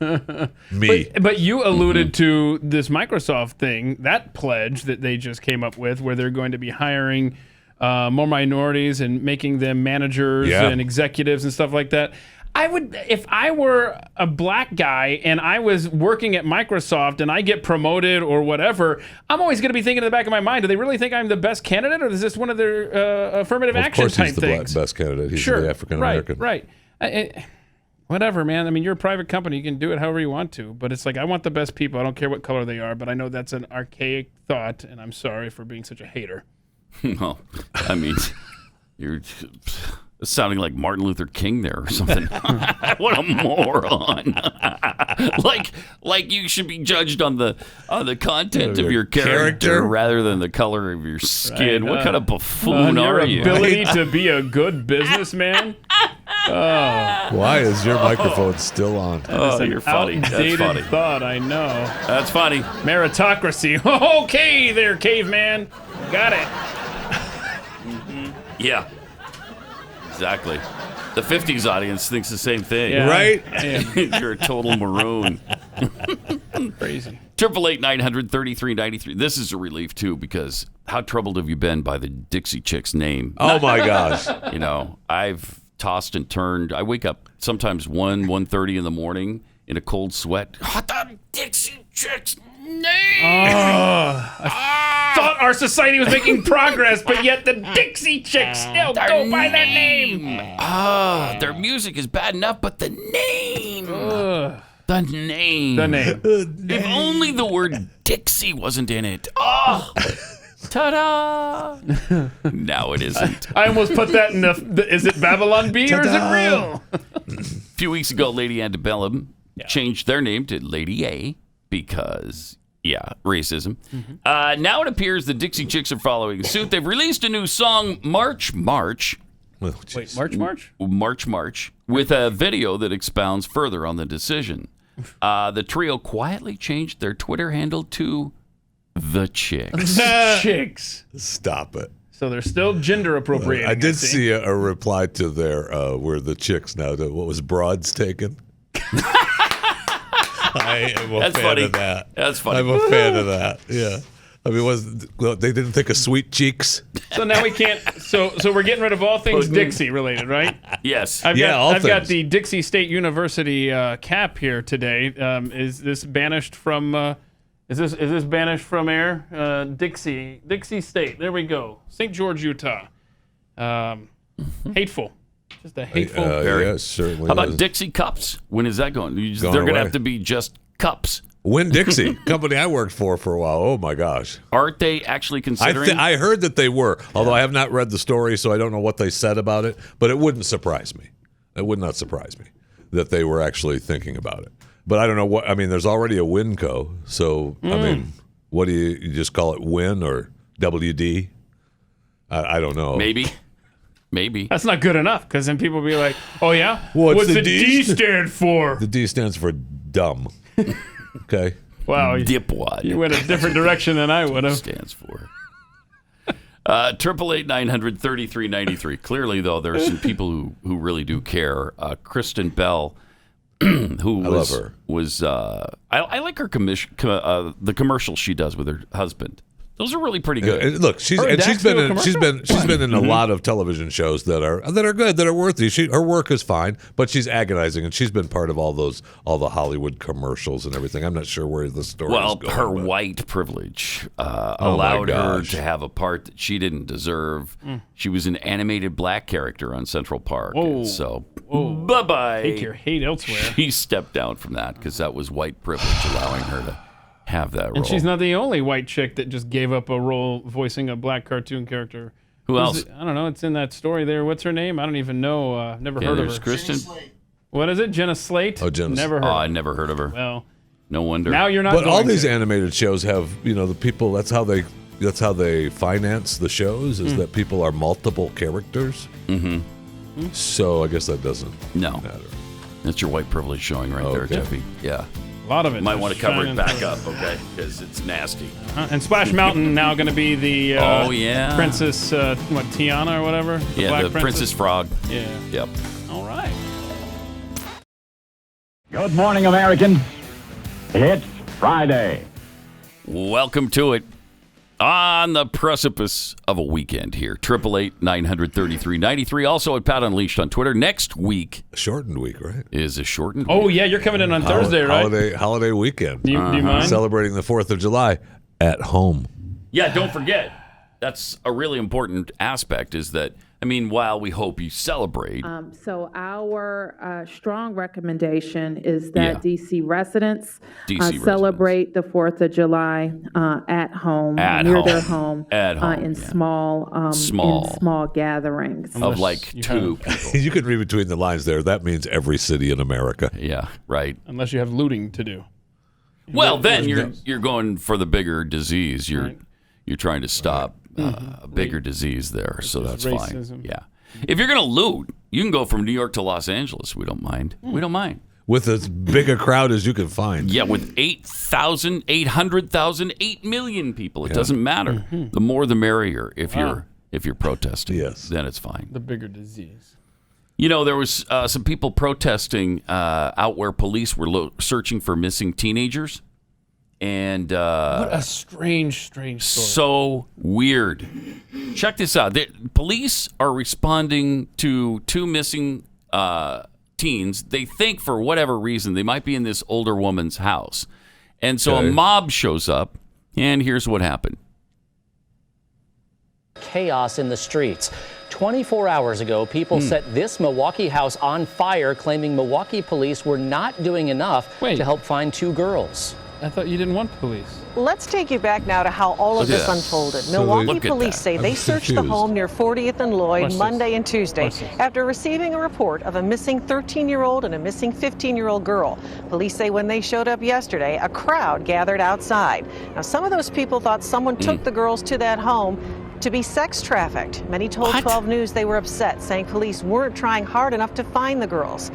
me. But you alluded to this Microsoft thing, that pledge that they just came up with, where they're going to be hiring more minorities and making them managers and executives and stuff like that. I would, if I were a black guy and I was working at Microsoft and I get promoted or whatever, I'm always going to be thinking in the back of my mind, do they really think I'm the best candidate, or is this one of their affirmative action type things? Of course he's the best candidate. He's the African American. Right. Whatever, man. I mean, you're a private company. You can do it however you want to. But it's like, I want the best people. I don't care what color they are. But I know that's an archaic thought, and I'm sorry for being such a hater. Well, I mean, you're sounding like Martin Luther King there or something. What a moron! like you should be judged on the content of your character rather than the color of your skin. What kind of buffoon are you? Your ability to be a good businessman. Why is your microphone still on? Oh, you're funny. That's Outdated funny. thought, I know. That's funny. Meritocracy. Okay, there, caveman. Got it. Yeah. Exactly. The 50s audience thinks the same thing. Yeah. Right? You're a total maroon. Crazy. 888-900-3393. This is a relief, too, because how troubled have you been by the Dixie Chicks name? Oh, my gosh. I've tossed and turned. I wake up sometimes 1:30 in the morning in a cold sweat. The Dixie Chicks name! I thought our society was making progress, but yet the Dixie Chicks still go by that name. Their music is bad enough, but the name. The name. If only the word Dixie wasn't in it. Oh! Ta-da! Now it isn't. I almost put that in the is it Babylon Bee or is it real? A few weeks ago, Lady Antebellum changed their name to Lady A because, racism. Now it appears the Dixie Chicks are following suit. They've released a new song, March, March. Wait, March? March, March, with a video that expounds further on the decision. The trio quietly changed their Twitter handle to The Chicks. Chicks. Stop it. So they're still gender appropriating. I did see a reply to their where the chicks now. What was broads taken? I am a fan of that. That's funny. I'm a fan of that. Yeah. I mean, they didn't think of Sweet Cheeks? So now we can't. So we're getting rid of all things Dixie related, right? Yes. I've got things. the Dixie State University cap here today. Is this banished from? Is this banished from air? Dixie State. There we go. St. George, Utah. Hateful. Just a hateful. Yeah, certainly. How about is. Dixie cups? When is that going? They're going to have to be just cups. Winn-Dixie, company I worked for a while. Oh, my gosh. Aren't they actually considering? I heard that they were, although I have not read the story, so I don't know what they said about it. But it wouldn't surprise me. It would not surprise me that they were actually thinking about it. But I don't know what. I mean, there's already a Winco. So, I mean, what do you just call it Win or WD? I don't know. Maybe. That's not good enough because then people will be like, oh, yeah? What's the D stand for? The D stands for dumb. Okay. Wow. Dipwad. You went a different direction than I would have. Stands for. 888-900-3393. Clearly, though, there are some people who really do care. Kristen Bell, who I love her. I like her the commercials she does with her husband. Those are really pretty good. And look, she's been in a lot of television shows that are good, that are worthy. Her work is fine, but she's agonizing, and she's been part of all the Hollywood commercials and everything. I'm not sure where the story is going. Her white privilege allowed her to have a part that she didn't deserve. She was an animated black character on Central Park. So bye-bye. Take your hate elsewhere. She stepped down from that because that was white privilege allowing her to have that role. And she's not the only white chick that just gave up a role voicing a black cartoon character. Who else? I don't know. It's in that story there. What's her name? I don't even know. Never heard of her. Kristen. What is it? Jenna Slate? Oh, Jenna. Never heard. I never heard of her. Well, no wonder. Now you're not. But all these to. animated shows have, the people. That's how they finance the shows. Is that people are multiple characters. Mm-hmm. So I guess that doesn't matter. That's your white privilege showing right there, Jeffy. Yeah. A lot of it. Might want to cover it back up, okay? Because it's nasty. And Splash Mountain now going to be the Princess, Tiana or whatever? The Princess Frog. Yeah. Yep. All right. Good morning, American. It's Friday. Welcome to it. On the precipice of a weekend here. 888-900-3393. Also at Pat Unleashed on Twitter. Next week. A shortened week, right? Is a shortened week. Oh, yeah. You're coming in on Thursday, right? Holiday weekend. Do you mind? Celebrating the 4th of July at home. Yeah, don't forget. That's a really important aspect is that, while we hope you celebrate. So our strong recommendation is that DC residents celebrate the 4th of July at home, near their home, in small gatherings. Of like two people. You can read between the lines there. That means every city in America. Yeah, right. Unless you have looting to do. Well, then you're going for the bigger disease. You're trying to stop a bigger disease there, so that's racism. Fine. Yeah. If you're going to loot, you can go from New York to Los Angeles. We don't mind. We don't mind. With as big a crowd as you can find. Yeah, with 8,000, 800,000, 8 million people. It doesn't matter. The more the merrier if you're protesting. Yes. Then it's fine. The bigger disease. There was some people protesting out where police were searching for missing teenagers. And what a strange story. So weird. Check this out. The police are responding to two missing teens. They think for whatever reason they might be in this older woman's house. And so a mob shows up, and here's what happened. Chaos in the streets. 24 hours ago, people set this Milwaukee house on fire, claiming Milwaukee police were not doing enough to help find two girls. I thought you didn't want police. Let's take you back now to how all of this unfolded. Milwaukee police say they searched the home near 40th and Lloyd Monday and Tuesday after receiving a report of a missing 13-year-old and a missing 15-year-old girl. Police say when they showed up yesterday, a crowd gathered outside. Now, some of those people thought someone took the girls to that home to be sex trafficked. Many told 12 News they were upset, saying police weren't trying hard enough to find the girls.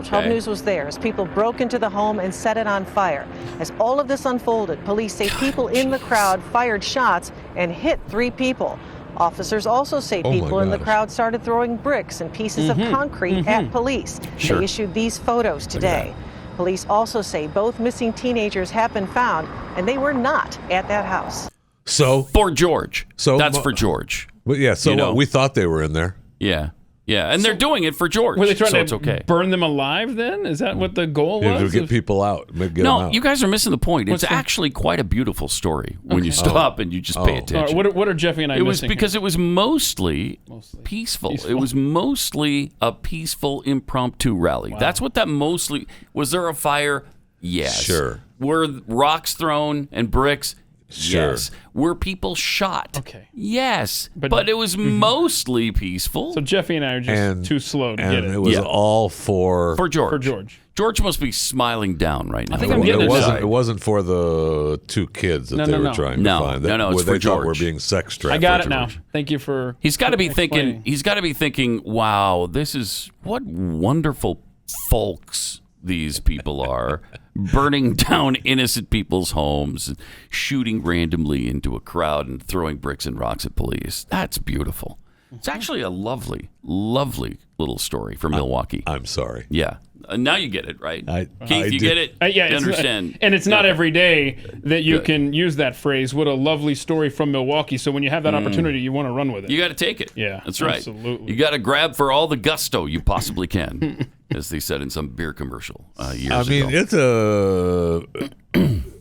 12 News was there as people broke into the home and set it on fire. As all of this unfolded, police say people in the crowd fired shots and hit 3 people. Officers also say people in the crowd started throwing bricks and pieces of concrete at police. They issued these photos today. Police also say both missing teenagers have been found, and they were not at that house. For George. That's for George. But yeah, so we thought they were in there. Yeah. Yeah, and they're doing it for George. Were they trying to okay. burn them alive then? Is that what the goal was? To get people out. Get them out. You guys are missing the point. It's actually quite a beautiful story when you stop and you just pay attention. Right, what are Jeffy and I missing? It was mostly peaceful. It was mostly a peaceful impromptu rally. Wow. That's what that mostly... Was there a fire? Yes. Sure. Were rocks thrown and bricks? Sure. Yes. Were people shot? Okay. Yes. But it was mostly peaceful. So Jeffy and I are just too slow to get it. It was all for George. For George. George must be smiling down right now. I think I'm getting it wasn't for the two kids that they were trying to find. No, it's for they George. Were being sex trafficked. I got it now. Thank you for. He's got to be thinking. He's got to be thinking. Wow, this is what wonderful folks these people are, burning down innocent people's homes, shooting randomly into a crowd, and throwing bricks and rocks at police. That's beautiful. It's actually a lovely, lovely little story from Milwaukee. I'm sorry. Yeah. Now you get it, right? Keith, you get it? Yeah, you understand. And it's not every day that you can use that phrase. What a lovely story from Milwaukee. So when you have that opportunity, you want to run with it. You got to take it. Yeah, that's right. Absolutely. You got to grab for all the gusto you possibly can, as they said in some beer commercial years ago. It's a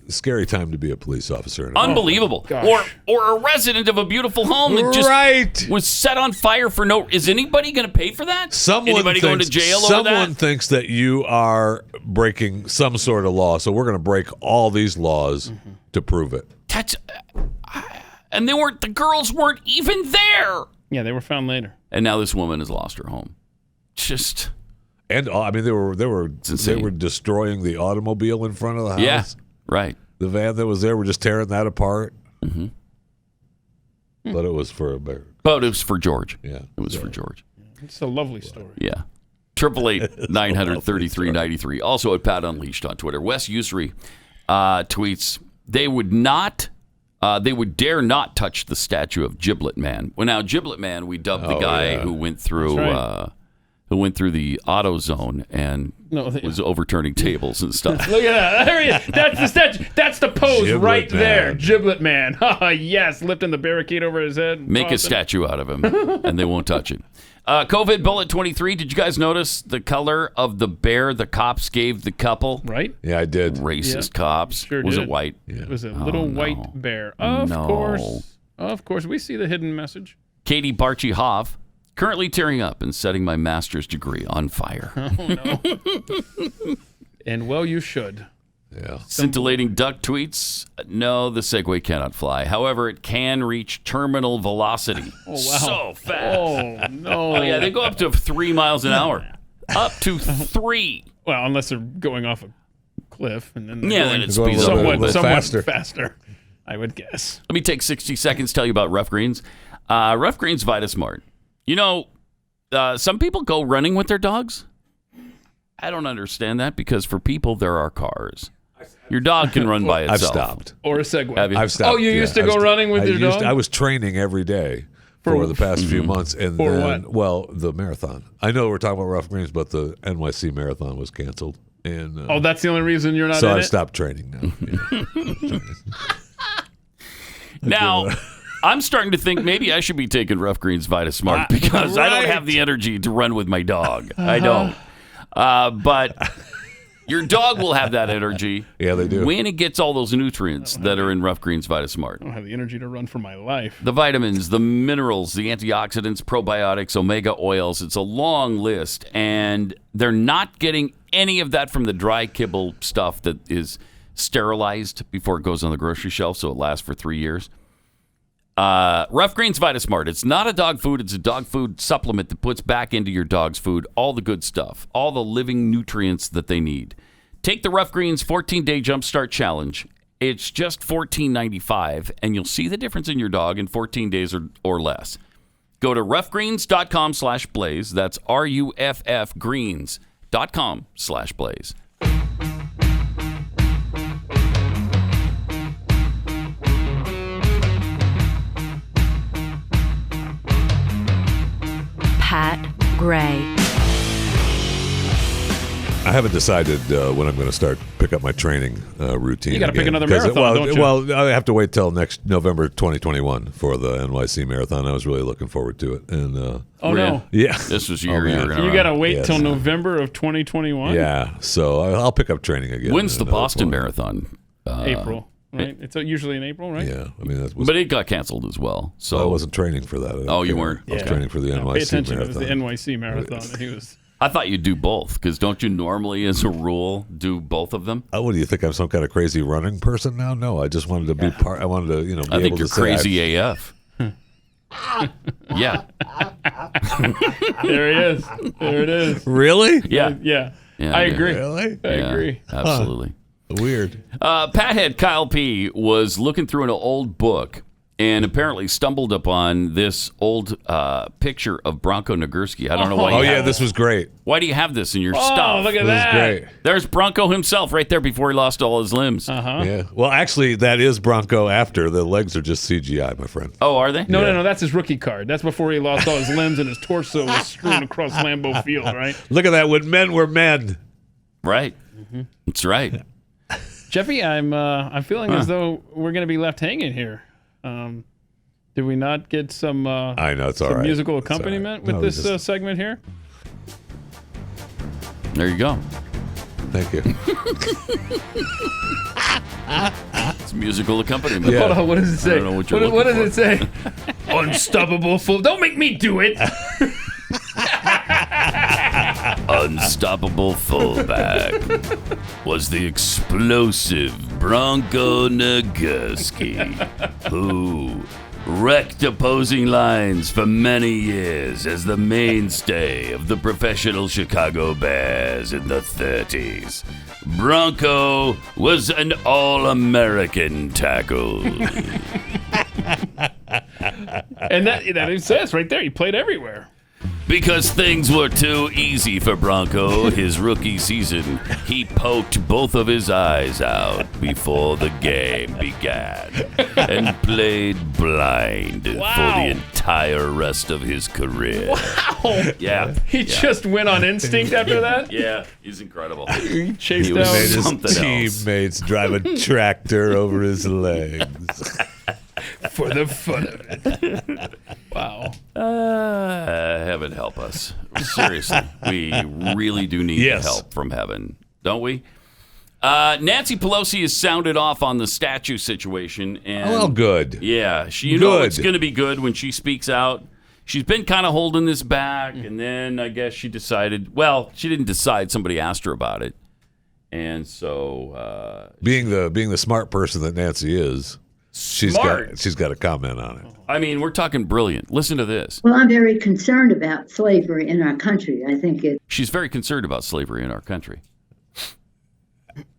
scary time to be a police officer. Unbelievable. Or a resident of a beautiful home that just was set on fire for no... Is anybody going to pay for that? Anybody going to jail over that? Someone thinks that you are breaking some sort of law, so we're going to break all these laws to prove it. And the girls weren't even there. Yeah, they were found later. And now this woman has lost her home. And I mean, they were destroying the automobile in front of the house. Yeah. Right. The van that was there, we're just tearing that apart. Mm-hmm. But it was for America. But it was for George. Yeah. It was for George. It's a lovely story. Yeah. 888-900-3393. Also at Pat Unleashed on Twitter. Wes Usery tweets, they would dare not touch the statue of Giblet Man. Well, now, Giblet Man, we dubbed the guy who went through... the AutoZone and was overturning tables and stuff. Look at that. There he is. That's the statue. That's the pose Giblet right man. There. Giblet Man. Yes, lifting the barricade over his head. Make a statue out of him, and they won't touch it. COVID Bullet 23, did you guys notice the color of the bear the cops gave the couple? Right. Yeah, I did. Racist cops. Sure was did. It white? Yeah. It was a little white bear. Of course. We see the hidden message. Katie Barchi Hoff. Currently tearing up and setting my master's degree on fire. Oh, no. And well, you should. Yeah. Scintillating duck tweets. No, the Segway cannot fly. However, it can reach terminal velocity. Oh, wow. So fast. Oh, no. Oh, yeah, they go up to 3 miles an hour. Up to 3. Well, unless they're going off a cliff. And then then it speeds up somewhat faster, I would guess. Let me take 60 seconds to tell you about Rough Greens. Rough Greens VitaSmart. You know, some people go running with their dogs. I don't understand that because for people, there are cars. Your dog can run by itself. I've stopped. Or a Segway. I've stopped. Oh, you used to go running with your dog? I was training every day for the past few months. And for then, what? Well, the marathon. I know we're talking about Rough Greens, but the NYC marathon was canceled. And that's the only reason you're not in it? So I stopped training now. Now... I'm starting to think maybe I should be taking Rough Greens VitaSmart because I don't have the energy to run with my dog. I don't. But your dog will have that energy. Yeah, they do. When it gets all those nutrients that are in Rough Greens VitaSmart. I don't have the energy to run for my life. The vitamins, the minerals, the antioxidants, probiotics, omega oils. It's a long list. And they're not getting any of that from the dry kibble stuff that is sterilized before it goes on the grocery shelf so it lasts for 3 years. Rough Greens VitaSmart. It's not a dog food. It's a dog food supplement that puts back into your dog's food all the good stuff, all the living nutrients that they need. Take the Rough Greens 14-Day Jumpstart Challenge. It's just $14.95, and you'll see the difference in your dog in 14 days or less. Go to roughgreens.com/blaze. That's RUFF greens.com/blaze. Pat Gray. I haven't decided when I'm going to pick up my training routine. You got to pick another marathon, don't you? Well, I have to wait till next November 2021 for the NYC Marathon. I was really looking forward to it. And no. Yeah. This was your year. You got to wait till November of 2021? Yeah. So I'll pick up training again. When's the Boston Marathon? April. Right? It's usually in April, right? Yeah. I mean, but it got canceled as well. So I wasn't training for that. Oh, you weren't? I was training for the NYC Pay attention. Marathon. It was the NYC Marathon. I thought you'd do both, because don't you normally, as a rule, do both of them? What do you think? I'm some kind of crazy running person now? No, I just wanted to be part. I wanted to, be I think able you're to say crazy AF. Yeah. There he is. There it is. Really? Yeah. Yeah. I agree. Really? I agree. Absolutely. Weird. Pathead Kyle P. was looking through an old book and apparently stumbled upon this old picture of Bronco Nagurski. I don't know why. Oh, yeah, this was great. Why do you have this in your stuff? Look at that. This is great. There's Bronco himself right there before he lost all his limbs. Yeah. Well, actually, that is Bronco after. The legs are just CGI, my friend. Oh, are they? No, that's his rookie card. That's before he lost all his limbs and his torso was strewn across Lambeau Field, right? Look at that. When men were men. Right. That's right. Jeffy, I'm feeling as though we're going to be left hanging here. Did we not get some I know, it's some all right. musical accompaniment with this segment here? There you go. Thank you. It's musical accompaniment. Hold on, what does it say? I don't know what you're what does looking it say? Unstoppable fool. Don't make me do it. Unstoppable fullback was the explosive Bronco Nagurski, who wrecked opposing lines for many years as the mainstay of the professional Chicago Bears in the 30s. Bronco was an All-American tackle. And that it says right there, he played everywhere. Because things were too easy for Bronco his rookie season, he poked both of his eyes out before the game began and played blind for the entire rest of his career. Wow! Yeah. He just went on instinct after that? Yeah, he's incredible. He chased was down Made his something else. teammates drive a tractor over his legs. For the fun of it. Wow. Heaven help us. Seriously, we really do need the help from heaven, don't we? Nancy Pelosi has sounded off on the statue situation. And well, good. Yeah, you know it's going to be good when she speaks out. She's been kind of holding this back, and then I guess she decided, well, she didn't decide. Somebody asked her about it. And so... being the smart person that Nancy is... She's got a comment on it. I mean, we're talking brilliant. Listen to this. Well, I'm very concerned about slavery in our country. I think She's very concerned about slavery in our country.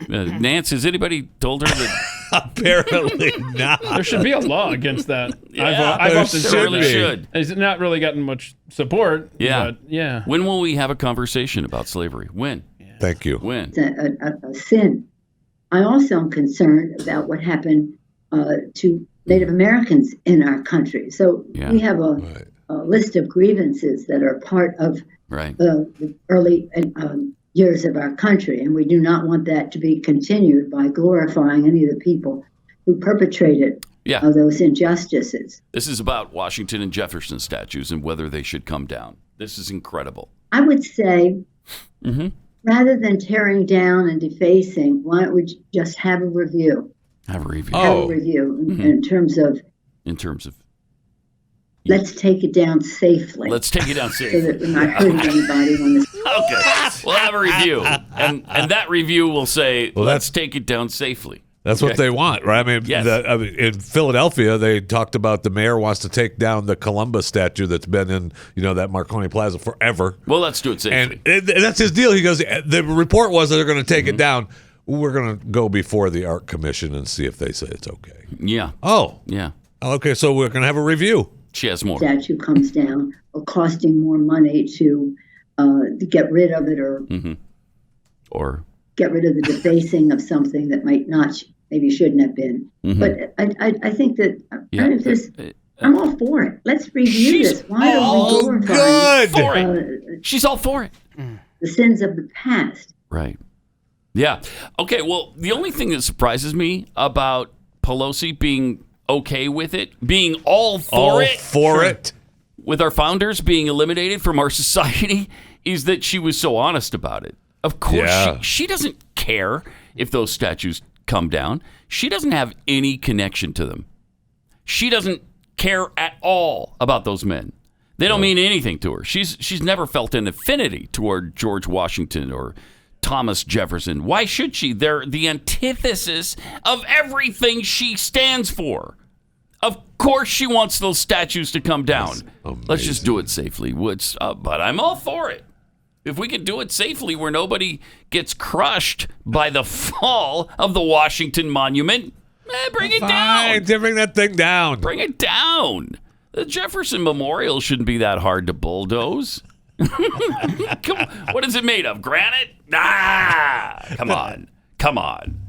Nance, has anybody told her that? Apparently not. There should be a law against that. Yeah, I've there often certainly should. It's not really gotten much support. Yeah. But yeah. When will we have a conversation about slavery? When? Thank you. When? It's a sin. I also am concerned about what happened to Native Americans in our country. So we have a list of grievances that are part of the early years of our country, and we do not want that to be continued by glorifying any of the people who perpetrated those injustices. This is about Washington and Jefferson statues and whether they should come down. This is incredible. I would say, rather than tearing down and defacing, why don't we just have a review? Have a review. Have a review in terms of. Let's take it down safely. Let's take it down safely. So that we're not hurting anybody when this. Okay, we'll have a review, and that review will say, "Let's take it down safely." That's what they want, right? I mean, in Philadelphia, they talked about the mayor wants to take down the Columbus statue that's been in, that Marconi Plaza forever. Well, let's do it safely. And that's his deal. He goes, the report was that they're going to take it down. We're going to go before the Art Commission and see if they say it's okay. Yeah. Oh. Yeah. Okay, so we're going to have a review. She has more. Statue comes down, or costing more money to get rid of it, or get rid of the defacing of something that maybe shouldn't have been. But I think that I'm all for it. Let's review this. Why don't we glorify She's all for it. The sins of the past Right. Yeah. Okay, well, the only thing that surprises me about Pelosi being okay with it, being all for it, with our founders being eliminated from our society, is that she was so honest about it. Of course, she doesn't care if those statues come down. She doesn't have any connection to them. She doesn't care at all about those men. They don't mean anything to her. She's never felt an affinity toward George Washington or Thomas Jefferson. Why should she? They're the antithesis of everything she stands for. Of course she wants those statues to come down. Let's just do it safely. But I'm all for it. If we can do it safely where nobody gets crushed by the fall of the Washington Monument, bring it down. Bring that thing down. Bring it down. The Jefferson Memorial shouldn't be that hard to bulldoze. What is it made of? Granite? Come on.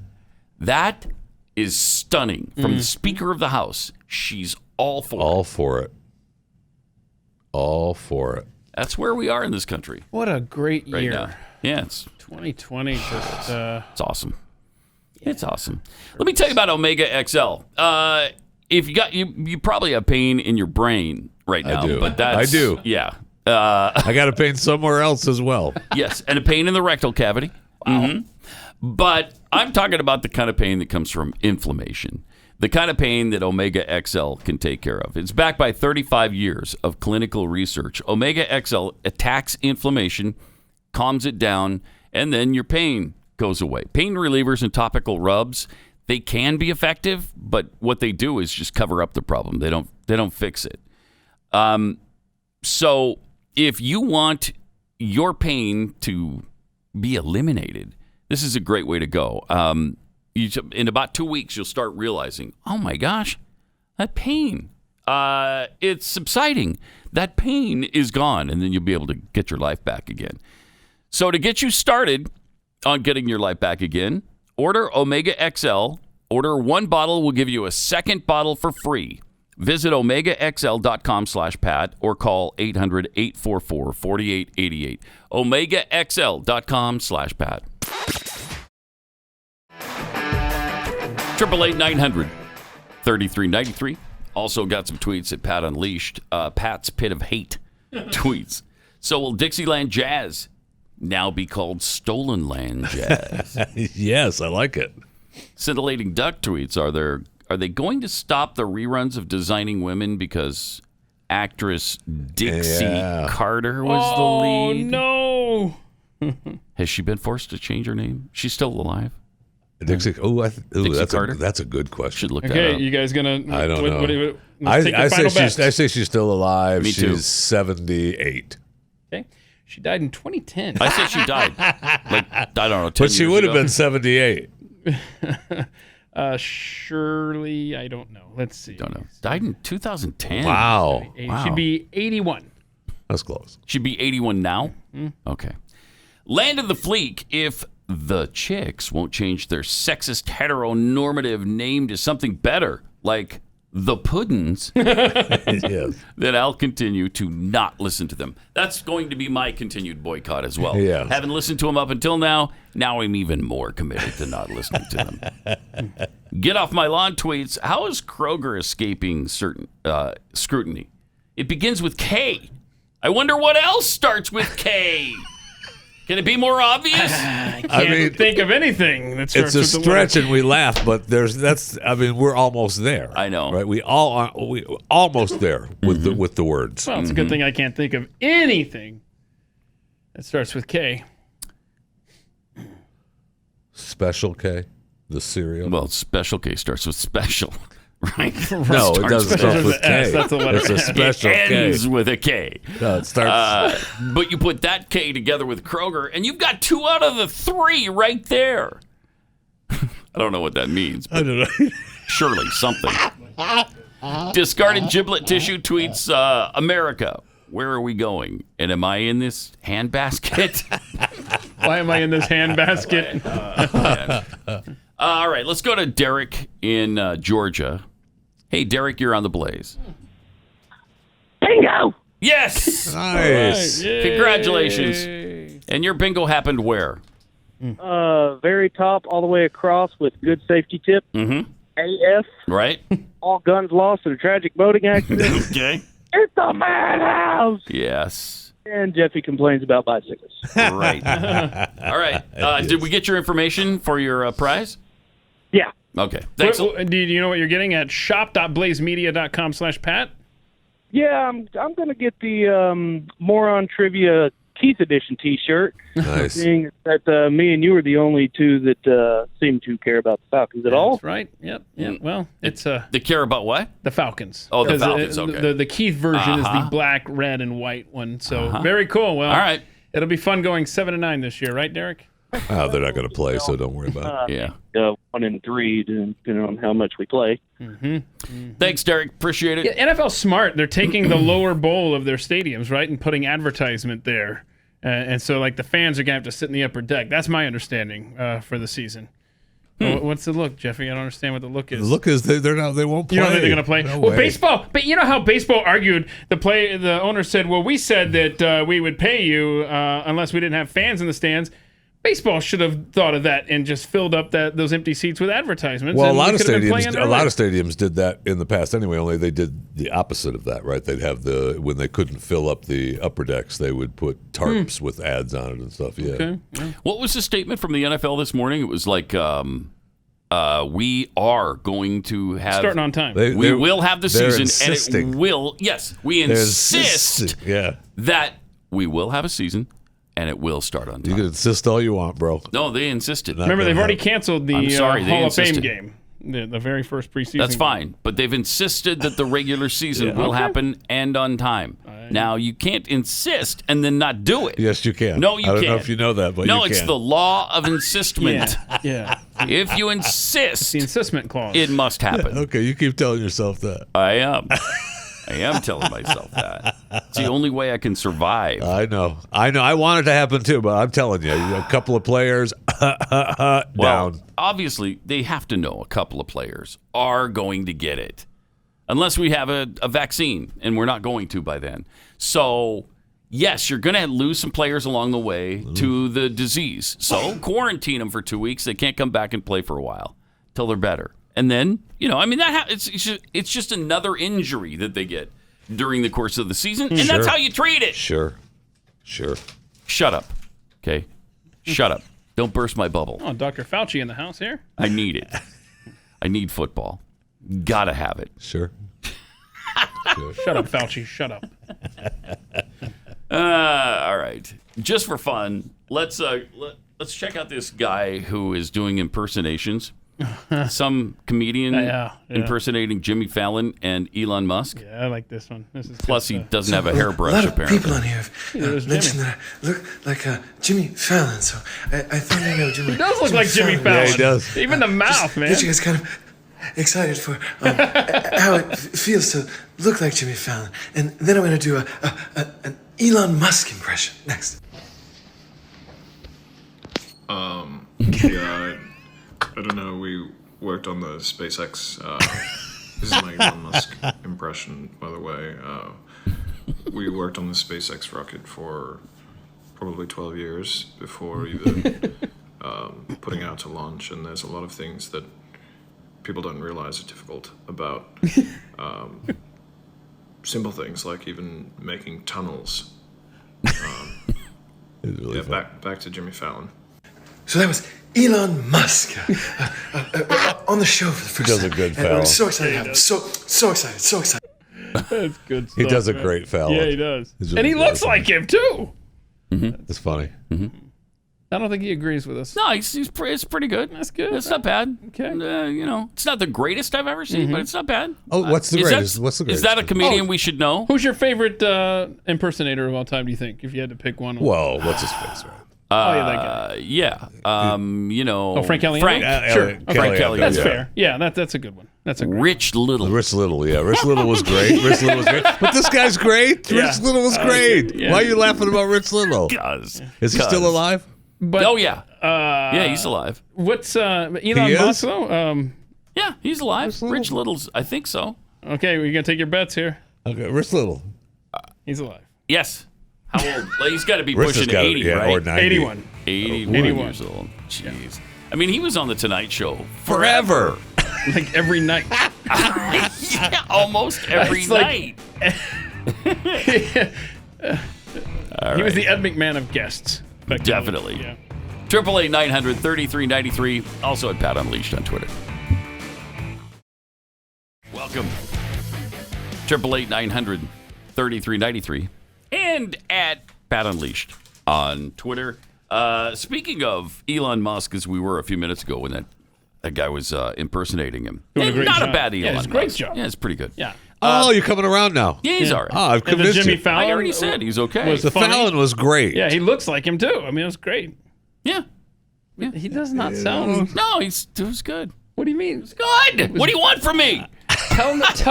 That is stunning. From the Speaker of the House, she's all for it. All for it. That's where we are in this country. What a great year. Now. Yeah, it's 2020. It's awesome. It's awesome. Let me tell you about Omega XL. If you probably have pain in your brain right now. I do. But I do. Yeah. I got a pain somewhere else as well. Yes, and a pain in the rectal cavity. Wow. Mm-hmm. But I'm talking about the kind of pain that comes from inflammation. The kind of pain that Omega XL can take care of. It's backed by 35 years of clinical research. Omega XL attacks inflammation, calms it down, and then your pain goes away. Pain relievers and topical rubs, they can be effective, but what they do is just cover up the problem. They don't fix it. So if you want your pain to be eliminated, this is a great way to go. In about 2 weeks, you'll start realizing, oh my gosh, that pain, it's subsiding. That pain is gone, and then you'll be able to get your life back again. So to get you started on getting your life back again, order Omega XL. Order one bottle, we'll give you a second bottle for free. Visit OmegaXL.com/Pat or call 800-844-4888. OmegaXL.com/Pat. 888-900-3393. Also got some tweets at Pat Unleashed. Pat's Pit of Hate tweets. So will Dixieland Jazz now be called Stolen Land Jazz? Yes, I like it. Scintillating Duck tweets. Are they going to stop the reruns of Designing Women because actress Dixie Carter was the lead? Oh, no. Has she been forced to change her name? She's still alive? Dixie Carter? That's a good question. Should look that Okay, up. you guys going to... I don't know. I say she's still alive. Me too. She's 78. Okay. She died in 2010. I say she died. I don't know, 10 But she years would have ago. been 78. Surely, I don't know. Let's see. Don't know. Died in 2010. Wow. She'd be 81. That's close. She'd be 81 now? Okay. Land of the Fleek, if the chicks won't change their sexist heteronormative name to something better, like the Puddins, Yes. then I'll continue to not listen to them. That's going to be my continued boycott as well. Yes. Haven't listened to them up until now. Now I'm even more committed to not listening to them. Get off my lawn tweets. How is Kroger escaping certain scrutiny? It begins with K. I wonder what else starts with K. Can it be more obvious? I can't think of anything that starts It's a with stretch, the and we laugh, but we're almost there. I know, right? We almost there with the words. Well, it's a good thing I can't think of anything that starts with K. Special K, the cereal. Well, Special K starts with special, right? No, it doesn't start with K. S, that's a letter. It's a special it K. ends with a K. No, it starts. But you put that K together with Kroger, and you've got 2 out of the 3 right there. I don't know what that means. But I don't know. surely something. Discarded giblet tissue tweets, America, where are we going? And am I in this handbasket? Why am I in this handbasket? All right, let's go to Derek in Georgia. Hey, Derek, you're on the Blaze. Bingo! Yes! Nice. Congratulations. And your bingo happened where? very top all the way across with good safety tip. Mm-hmm. AF. Right. All guns lost in a tragic boating accident. Okay. It's a madhouse. Yes. And Jeffy complains about bicycles. Right. All right. Did we get your information for your prize? Yeah. Okay. Thanks. Do you know what you're getting at shop.blazemedia.com/Pat? Yeah, I'm going to get the Moron Trivia Keith Edition T-shirt. Nice. Seeing that me and you are the only two that seem to care about the Falcons at all. That's right. Yep. Well, it's They care about what? The Falcons. Oh, the Falcons. Okay. The Keith version is the black, red, and white one. So very cool. Well, all right. It'll be fun going 7-9 this year, right, Derek? Oh, they're not going to play, so don't worry about it. Yeah. 1 and 3, depending on how much we play. Thanks, Derek. Appreciate it. Yeah, NFL's smart. They're taking the lower bowl of their stadiums, right, and putting advertisement there. And so, like, the fans are going to have to sit in the upper deck. That's my understanding for the season. What's the look, Jeffy? I don't understand what the look is. The look is they won't play. You don't think they're going to play? No well, way. baseball. But you know how baseball argued? The owner said, well, we said that we would pay you unless we didn't have fans in the stands. Baseball should have thought of that and just filled up those empty seats with advertisements. Well, and a lot of stadiums did that in the past anyway. Only they did the opposite of that, right? They'd have when they couldn't fill up the upper decks, they would put tarps with ads on it and stuff. Yeah. Okay. Yeah. What was the statement from the NFL this morning? It was like, we are going to have starting on time. We will have the season, insisting. and it will. Yes, we insist that we will have a season. And it will start on time. You can insist all you want, bro. No, they insisted. Remember, they've already canceled the Hall of Fame game, the very first preseason. That's fine, but they've insisted that the regular season will happen and on time. Now, you can't insist and then not do it. Yes, you can. No, you can't. I don't know if you know that, but you can. No, it's the law of insistment. Yeah. If you insist, it's the insistment clause. It must happen. Okay, you keep telling yourself that. I am. I am telling myself that. It's the only way I can survive. I know. I want it to happen too, but I'm telling you, a couple of players down. Well, obviously, they have to know a couple of players are going to get it. Unless we have a vaccine, and we're not going to by then. So, yes, you're going to lose some players along the way to the disease. So, quarantine them for 2 weeks. They can't come back and play for a while till they're better. And then, it's just another injury that they get during the course of the season. And that's how you treat it. Sure. Shut up. Okay? Shut up. Don't burst my bubble. Oh, Dr. Fauci in the house here. I need it. I need football. Gotta have it. Sure. Shut up, Fauci. Shut up. All right. Just for fun, let's check out this guy who is doing impersonations. Some comedian impersonating Jimmy Fallon and Elon Musk. Yeah, I like this one. Plus, he doesn't have a hairbrush, a lot of apparently. people on here have mentioned that I look like Jimmy Fallon, so I thought I know Jimmy. He does look like Jimmy Fallon. Yeah, he does. Even the mouth, man. Get you guys kind of excited for how it feels to look like Jimmy Fallon. And then I'm going to do an Elon Musk impression next. Yeah, I don't know. We worked on the SpaceX. This is my Elon Musk impression, by the way. We worked on the SpaceX rocket for probably 12 years before even putting out to launch, and there's a lot of things that people don't realize are difficult about simple things like even making tunnels. Really back to Jimmy Fallon. So that was Elon Musk on the show for the first time. He does a good And I'm Fallon. so excited to have him. So excited. That's good stuff. He does a man. great Fallon. Yeah, he does. He's And he really looks good. like him, too. It's funny. I don't think he agrees with us. No, it's pretty good. That's good. It's not bad. Okay. It's not the greatest I've ever seen, but it's not bad. Oh, what's the Is greatest? that- What's the Is greatest? that a comedian we should know? Who's your favorite impersonator of all time, do you think, if you had to pick one? Whoa, what's his face, right? That guy. Yeah. Frank Caliendo? Frank. Sure. Frank Okay. Caliendo. That's fair. Yeah, that's a good one. That's a great Rich Little. Rich Little, yeah. Rich Little was great. But this guy's great. Yeah. Rich Little was great. Yeah. Why are you laughing about Rich Little? Because. Is he still alive? But, Oh, yeah. Yeah, he's alive. What's Elon He is? Musk, though? Yeah, he's alive. Rich Little's, I think so. Okay, we're going to take your bets here. Okay, Rich Little. He's alive. Yes. How old? Like, he's got to be Rich has pushing got 80, yeah, right? or 90. 81. 81 years old. Jeez. Yeah. I mean, he was on The Tonight Show forever. Like every night. Yeah, almost every night. He was the Ed McMahon of guests. Definitely. Yeah. 888-900-3393. Also at Pat Unleashed on Twitter. Welcome. 888-900-3393. And at Pat Unleashed on Twitter. Speaking of Elon Musk, as we were a few minutes ago when that guy was impersonating him. Doing a great not job. a bad Elon Musk. Great Musk. job. Yeah, it's pretty good. Yeah. You're coming around now. Yeah, he's all right. I've convinced Jimmy you. Fallon I already said he's okay. The Fallon was great. Yeah, he looks like him too. I mean, it was great. Yeah. He does not sound. No, it was good. What do you mean? It's good. What do you want from me? Tell us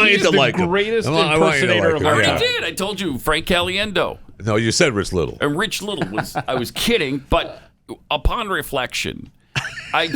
he's the greatest impersonator of I all already time. did. I told you, Frank Caliendo. No, you said Rich Little. And Rich Little I was kidding, but upon reflection, a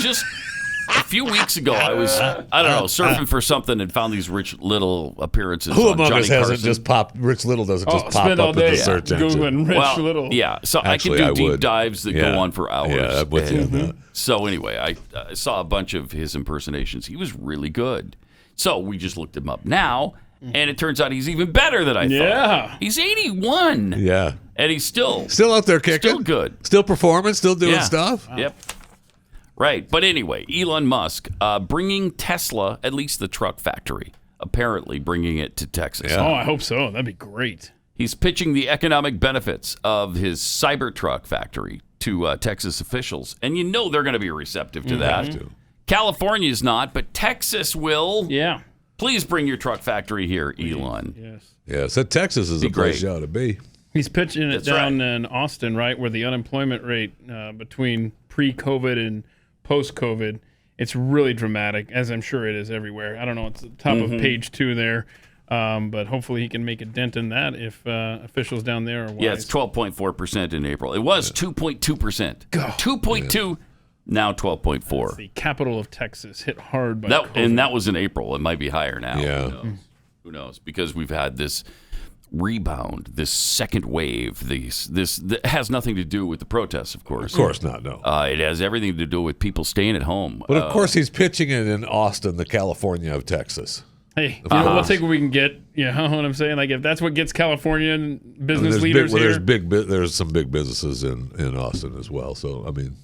few weeks ago, I was, surfing for something and found these Rich Little appearances. Who on among Johnny us hasn't Carson. just popped? Rich Little doesn't just pop spend all up day in the search engine. Googling Rich Little. Yeah, so Actually, I can do I deep would. dives that go on for hours. Yeah, I'm with you on that. So anyway, I saw a bunch of his impersonations. He was really good. So we just looked him up now, and it turns out he's even better than I thought. Yeah. He's 81. Yeah. And he's still out there kicking. Still good. Still performing, still doing stuff. Wow. Yep. Right. But anyway, Elon Musk bringing Tesla, at least the truck factory, apparently bringing it to Texas. Yeah. Oh, I hope so. That'd be great. He's pitching the economic benefits of his Cybertruck factory to Texas officials. And you know they're going to be receptive to that. Have to. California's not, but Texas will. Yeah. Please bring your truck factory here, Elon. Yes. Yeah, so Texas is a place you ought to be. He's pitching it down in Austin, right, where the unemployment rate between pre-COVID and post-COVID, it's really dramatic, as I'm sure it is everywhere. I don't know, it's the top of page 2 there, but hopefully he can make a dent in that if officials down there are wise. Yeah, it's 12.4% in April. It was 2.2%. 2.2, now 12.4. It's the capital of Texas, hit hard by that, COVID. and that was in April. It might be higher now. Yeah. Who knows? Because we've had this rebound, this second wave. This that has nothing to do with the protests, of course. Of course not, no. It has everything to do with people staying at home. But of course he's pitching it in Austin, the California of Texas. Hey, we'll take what we can get. You know what I'm saying? Like, if that's what gets Californian business leaders here. There's some big businesses in Austin as well. So, I mean,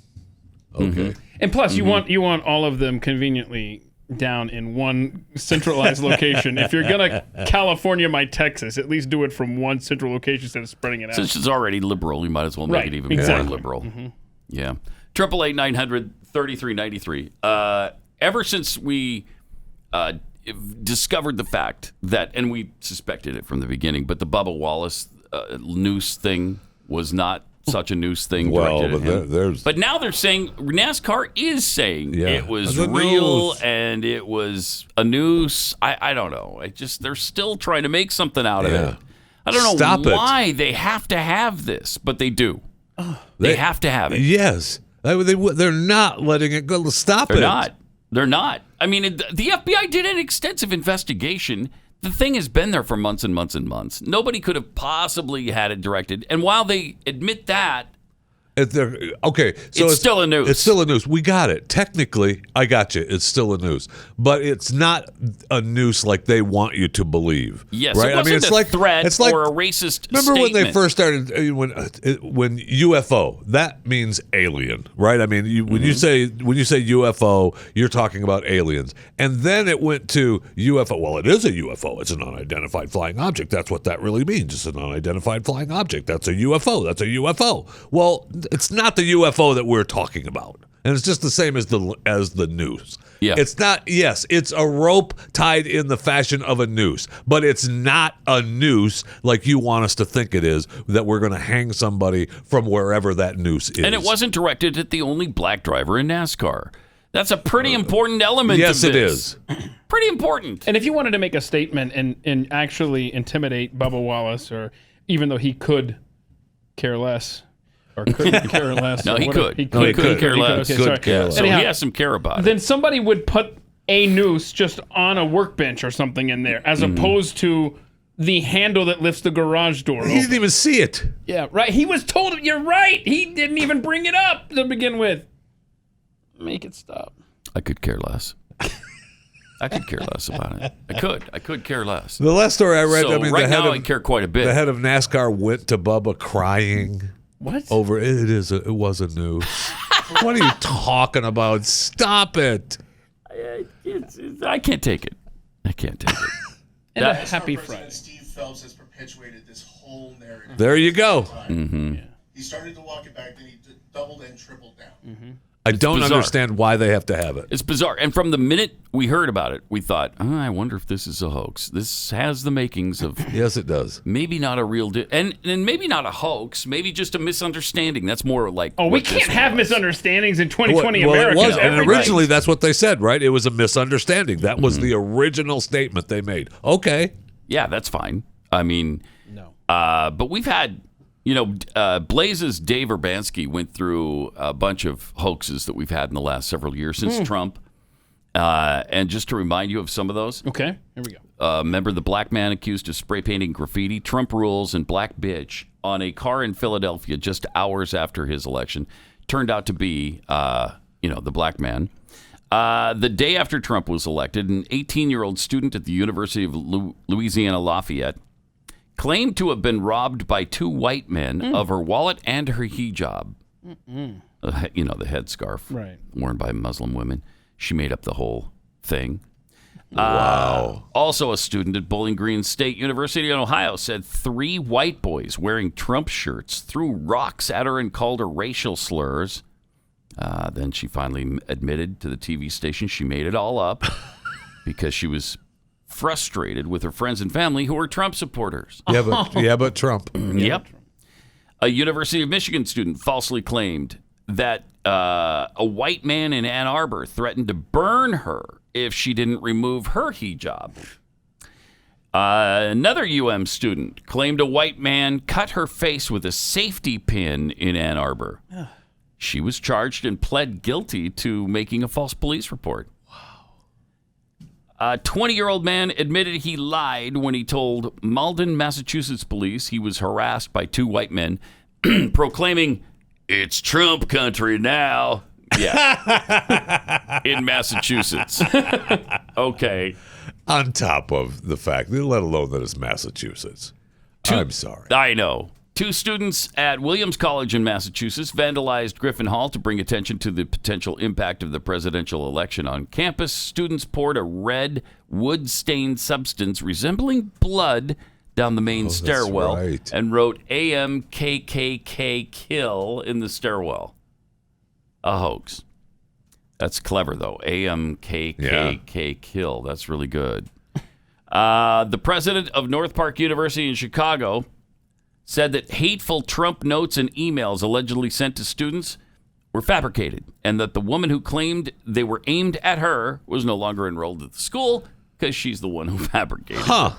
okay. And plus, you want all of them conveniently down in one centralized location. If you're gonna California my Texas, at least do it from one central location instead of spreading it out. Since it's already liberal, you might as well make it even more liberal. Yeah. 888-900-3393. Ever since we discovered the fact that, and we suspected it from the beginning, but the Bubba Wallace noose thing was not such a noose thing directed at him. But now they're saying, NASCAR is saying it was real and it was a noose. I don't know. They're still trying to make something out of it. I don't know why they have to have this, but they do. They have to have it. Yes. They're not letting it go. Stop it. They're not. I mean, the FBI did an extensive investigation. The thing has been there for months and months and months. Nobody could have possibly had it directed. And while they admit that, okay, so it's still a noose. It's still a noose. We got it. Technically, I got you. It's still a noose, but it's not a noose like they want you to believe. Yes, right? It wasn't it's a like threat it's like, or a racist. Remember statement. when they first started when UFO? That means alien, right? I mean, when you say UFO, you're talking about aliens, and then it went to UFO. Well, it is a UFO. It's an unidentified flying object. That's what that really means. It's an unidentified flying object. That's a UFO. That's a UFO. Well, it's not the UFO that we're talking about, and it's just the same as the noose. Yeah, it's not. Yes, it's a rope tied in the fashion of a noose, but it's not a noose like you want us to think it is. That we're going to hang somebody from wherever that noose is. And it wasn't directed at the only black driver in NASCAR. That's a pretty important element. Yes, of it this. is. Pretty important. And if you wanted to make a statement and actually intimidate Bubba Wallace, or even though he could care less. Or couldn't care less. No, he could. He could care less. Okay, care less. So he has some care about it. Then somebody would put a noose just on a workbench or something in there, as opposed to the handle that lifts the garage door open. He didn't even see it. Yeah, right. He was told, you're right. He didn't even bring it up to begin with. Make it stop. I could care less. I could care less about it. I could care less. The last story I read, So right now I care quite a bit. The head of NASCAR went to Bubba crying. What? Over it was a news. What are you talking about? Stop it. I can't take it. I can't take it. And a happy Friday. Steve Phelps has perpetuated this whole narrative. There you go. Mm-hmm. Yeah. He started to walk it back, then he doubled and tripled down. Mm-hmm. I don't understand why they have to have it. It's bizarre. And from the minute we heard about it, we thought, I wonder if this is a hoax. This has the makings of... Yes, it does. Maybe not a real... and maybe not a hoax. Maybe just a misunderstanding. That's more like... Oh, we can't have misunderstandings in 2020 America. It was. And originally, that's what they said, right? It was a misunderstanding. That was the original statement they made. Okay. Yeah, that's fine. I mean... No. But we've had... Blaze's Dave Urbanski went through a bunch of hoaxes that we've had in the last several years since Trump. And just to remind you of some of those. Okay, here we go. Remember the black man accused of spray painting graffiti, Trump rules, and black bitch on a car in Philadelphia just hours after his election. Turned out to be, the black man. The day after Trump was elected, an 18-year-old student at the University of Louisiana Lafayette claimed to have been robbed by two white men of her wallet and her hijab. The headscarf worn by Muslim women. She made up the whole thing. Wow. Also a student at Bowling Green State University in Ohio said 3 white boys wearing Trump shirts threw rocks at her and called her racial slurs. Then she finally admitted to the TV station she made it all up because she was frustrated with her friends and family who were Trump supporters. Yeah, but Trump. Yep. A University of Michigan student falsely claimed that a white man in Ann Arbor threatened to burn her if she didn't remove her hijab. Another UM student claimed a white man cut her face with a safety pin in Ann Arbor. She was charged and pled guilty to making a false police report. A 20-year-old man admitted he lied when he told Malden, Massachusetts police he was harassed by 2 white men proclaiming, "It's Trump country now." Yeah. In Massachusetts. Okay. On top of the fact, let alone that it's Massachusetts. I'm sorry. I know. 2 students at Williams College in Massachusetts vandalized Griffin Hall to bring attention to the potential impact of the presidential election on campus. Students poured a red, wood-stained substance resembling blood down the main stairwell and wrote AMKKK kill in the stairwell. A hoax. That's clever, though. AMKKK kill. That's really good. The president of North Park University in Chicago said that hateful Trump notes and emails allegedly sent to students were fabricated, and that the woman who claimed they were aimed at her was no longer enrolled at the school because she's the one who fabricated them.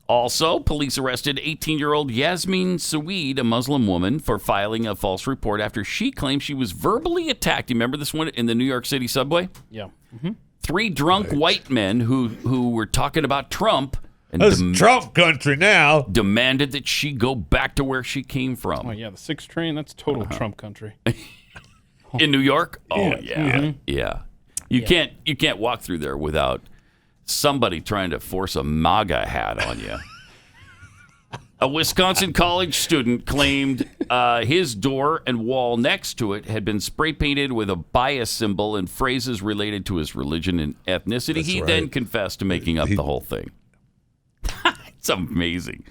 Also, police arrested 18-year-old Yasmin Saweed, a Muslim woman, for filing a false report after she claimed she was verbally attacked. You remember this one in the New York City subway? Yeah. Mm-hmm. 3 drunk white men who were talking about Trump and it's Trump country now. Demanded that she go back to where she came from. Oh yeah, the 6 train. That's total Trump country. In New York? Oh yeah. Mm-hmm. Yeah. You can't walk through there without somebody trying to force a MAGA hat on you. A Wisconsin college student claimed his door and wall next to it had been spray painted with a bias symbol and phrases related to his religion and ethnicity. He then confessed to making up the whole thing. It's amazing.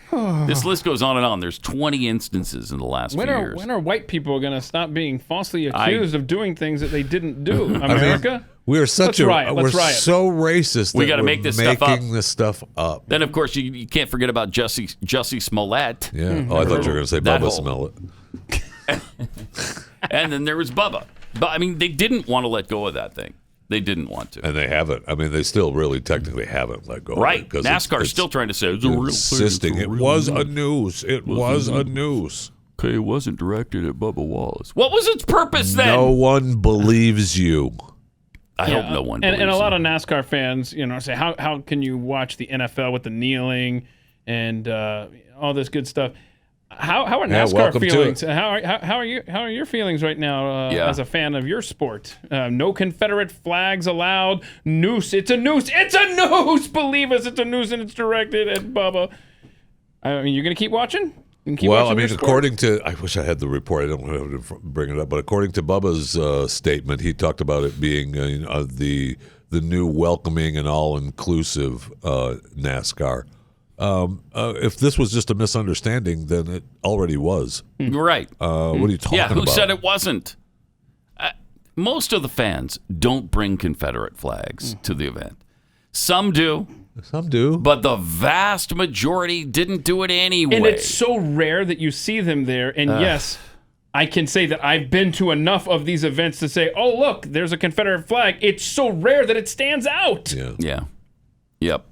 This list goes on and on. There's 20 instances in the last few years. When are white people going to stop being falsely accused of doing things that they didn't do? America? We're so racist. We got to make this stuff up. Making this stuff up. Then, of course, you can't forget about Jussie Smollett. Yeah. Oh, I thought you were going to say Bubba Smollett. And then there was Bubba. But I mean, they didn't want to let go of that thing. They didn't want to. And they haven't. I mean, they still really technically haven't let go of it. Because NASCAR's still trying to say it's a real insisting thing. It was a noose. It was a noose. Okay, it wasn't directed at Bubba Wallace. What was its purpose then? No one believes you. I hope no one believes and a lot of NASCAR fans, say, how can you watch the NFL with the kneeling and all this good stuff. How are NASCAR feelings? How are your feelings right now as a fan of your sport? No Confederate flags allowed. Noose. It's a noose. It's a noose. Believe us, it's a noose, and it's directed at Bubba. I mean, you're gonna keep watching? According to, I wish I had the report. I don't want to bring it up, but according to Bubba's statement, he talked about it being the new welcoming and all-inclusive NASCAR. If this was just a misunderstanding, then it already was. Right. What are you talking about? Yeah, who said it wasn't? Most of the fans don't bring Confederate flags to the event. Some do. Some do. But the vast majority didn't do it anyway. And it's so rare that you see them there. And yes, I can say that I've been to enough of these events to say, oh, look, there's a Confederate flag. It's so rare that it stands out. Yeah. Yep.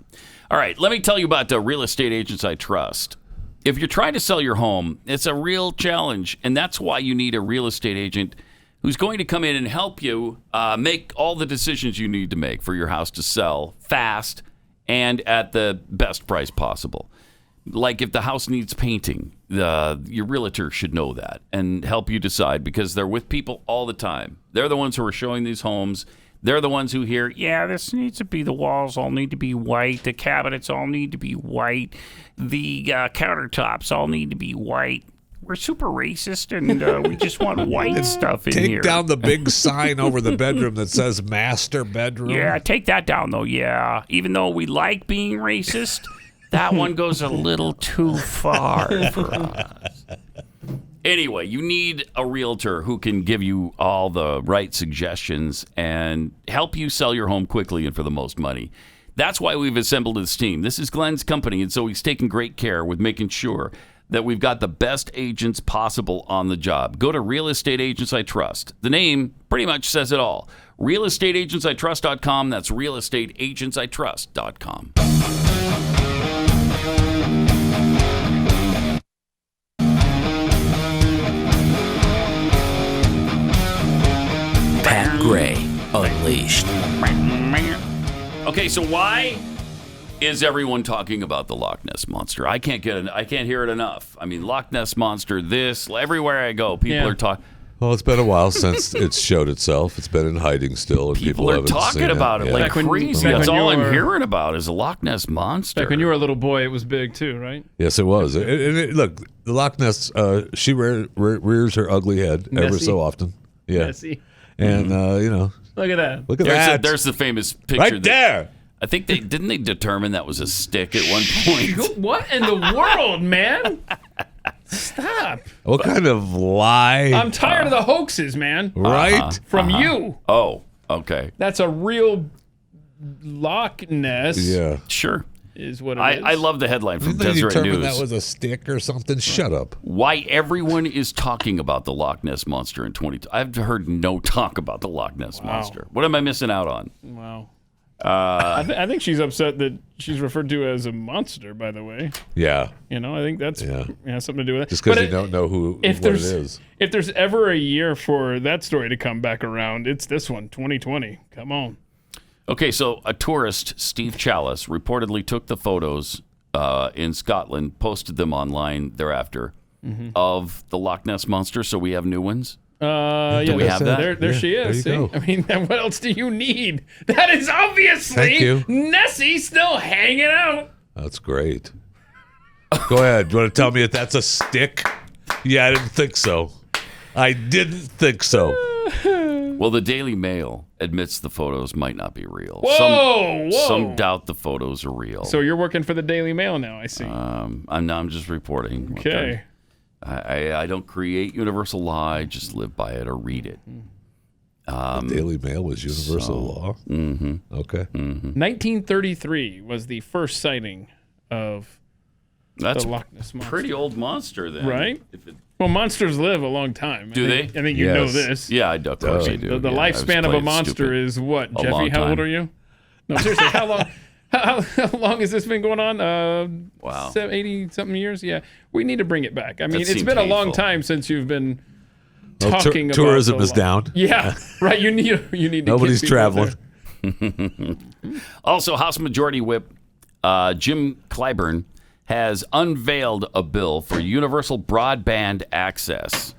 All right, let me tell you about the Real Estate Agents I Trust. If you're trying to sell your home, it's a real challenge, and that's why you need a real estate agent who's going to come in and help you make all the decisions you need to make for your house to sell fast and at the best price possible. Like if the house needs painting, your realtor should know that and help you decide, because they're with people all the time. They're the ones who are showing these homes. They're the ones who hear, this needs to be, the walls all need to be white, the cabinets all need to be white, the countertops all need to be white. We're super racist, and we just want white stuff in here. Take down the big sign over the bedroom that says master bedroom. Yeah, take that down, though, yeah. Even though we like being racist, that one goes a little too far for us. Anyway, you need a realtor who can give you all the right suggestions and help you sell your home quickly and for the most money. That's why we've assembled this team. This is Glenn's company, and so he's taking great care with making sure that we've got the best agents possible on the job. Go to Real Estate Agents I Trust. The name pretty much says it all. RealEstateAgentsITrust.com. That's RealEstateAgentsITrust.com. Pat Gray Unleashed. Okay, so why is everyone talking about the Loch Ness Monster? I can't hear it enough. I mean, Loch Ness Monster, everywhere I go, people are talking. Well, it's been a while since it showed itself. It's been in hiding still, and people are talking about it like crazy. That's all I'm hearing about is a Loch Ness Monster. Back when you were a little boy, it was big too, right? Yes, it was. Look, the Loch Ness, she rears her ugly head ever so often. Yeah. Messy. And, Look at that. Look at that. There's the famous picture. Right there. I think didn't they determine that was a stick at one point? What in the world, man? Stop. What kind of lie? I'm tired of the hoaxes, man. Right? From you. Oh, okay. That's a real Loch Ness. Yeah. Sure. Is what it is. I love the headline from Didn't they Deseret determine News. that was a stick or something? Shut up. Why everyone is talking about the Loch Ness Monster in 2020. I've heard no talk about the Loch Ness Monster. What am I missing out on? Wow. I think she's upset that she's referred to as a monster, by the way. Yeah. I think that's has something to do with it. Just because you don't know what it is. If there's ever a year for that story to come back around, it's this one, 2020. Come on. Okay, so a tourist, Steve Chalice, reportedly took the photos in Scotland, posted them online thereafter of the Loch Ness Monster, so we have new ones. Do we have that? There she is. See? I mean, what else do you need? That is obviously Nessie still hanging out. That's great. Go ahead. Do you want to tell me if that's a stick? Yeah, I didn't think so. Well, the Daily Mail admits the photos might not be real. Whoa! Some doubt the photos are real. So you're working for the Daily Mail now, I see. I'm just reporting. Okay. I don't create universal lie, just live by it or read it. The Daily Mail was universal law? Mm-hmm. Okay. Mm-hmm. 1933 was the first sighting of the Loch Ness Monster. Pretty old monster then. Right? Well, monsters live a long time. Do they? I think you know this. Yeah, I do. Of course I do. The lifespan of a monster is what, Jeffy? How old are you? No, seriously, how long? How long has this been going on? Wow. 80-something years? Yeah. We need to bring it back. I mean, it's been a long time since you've been talking about tourism is down. Yeah, right. You need to Nobody's traveling. Also, House Majority Whip Jim Clyburn has unveiled a bill for universal broadband access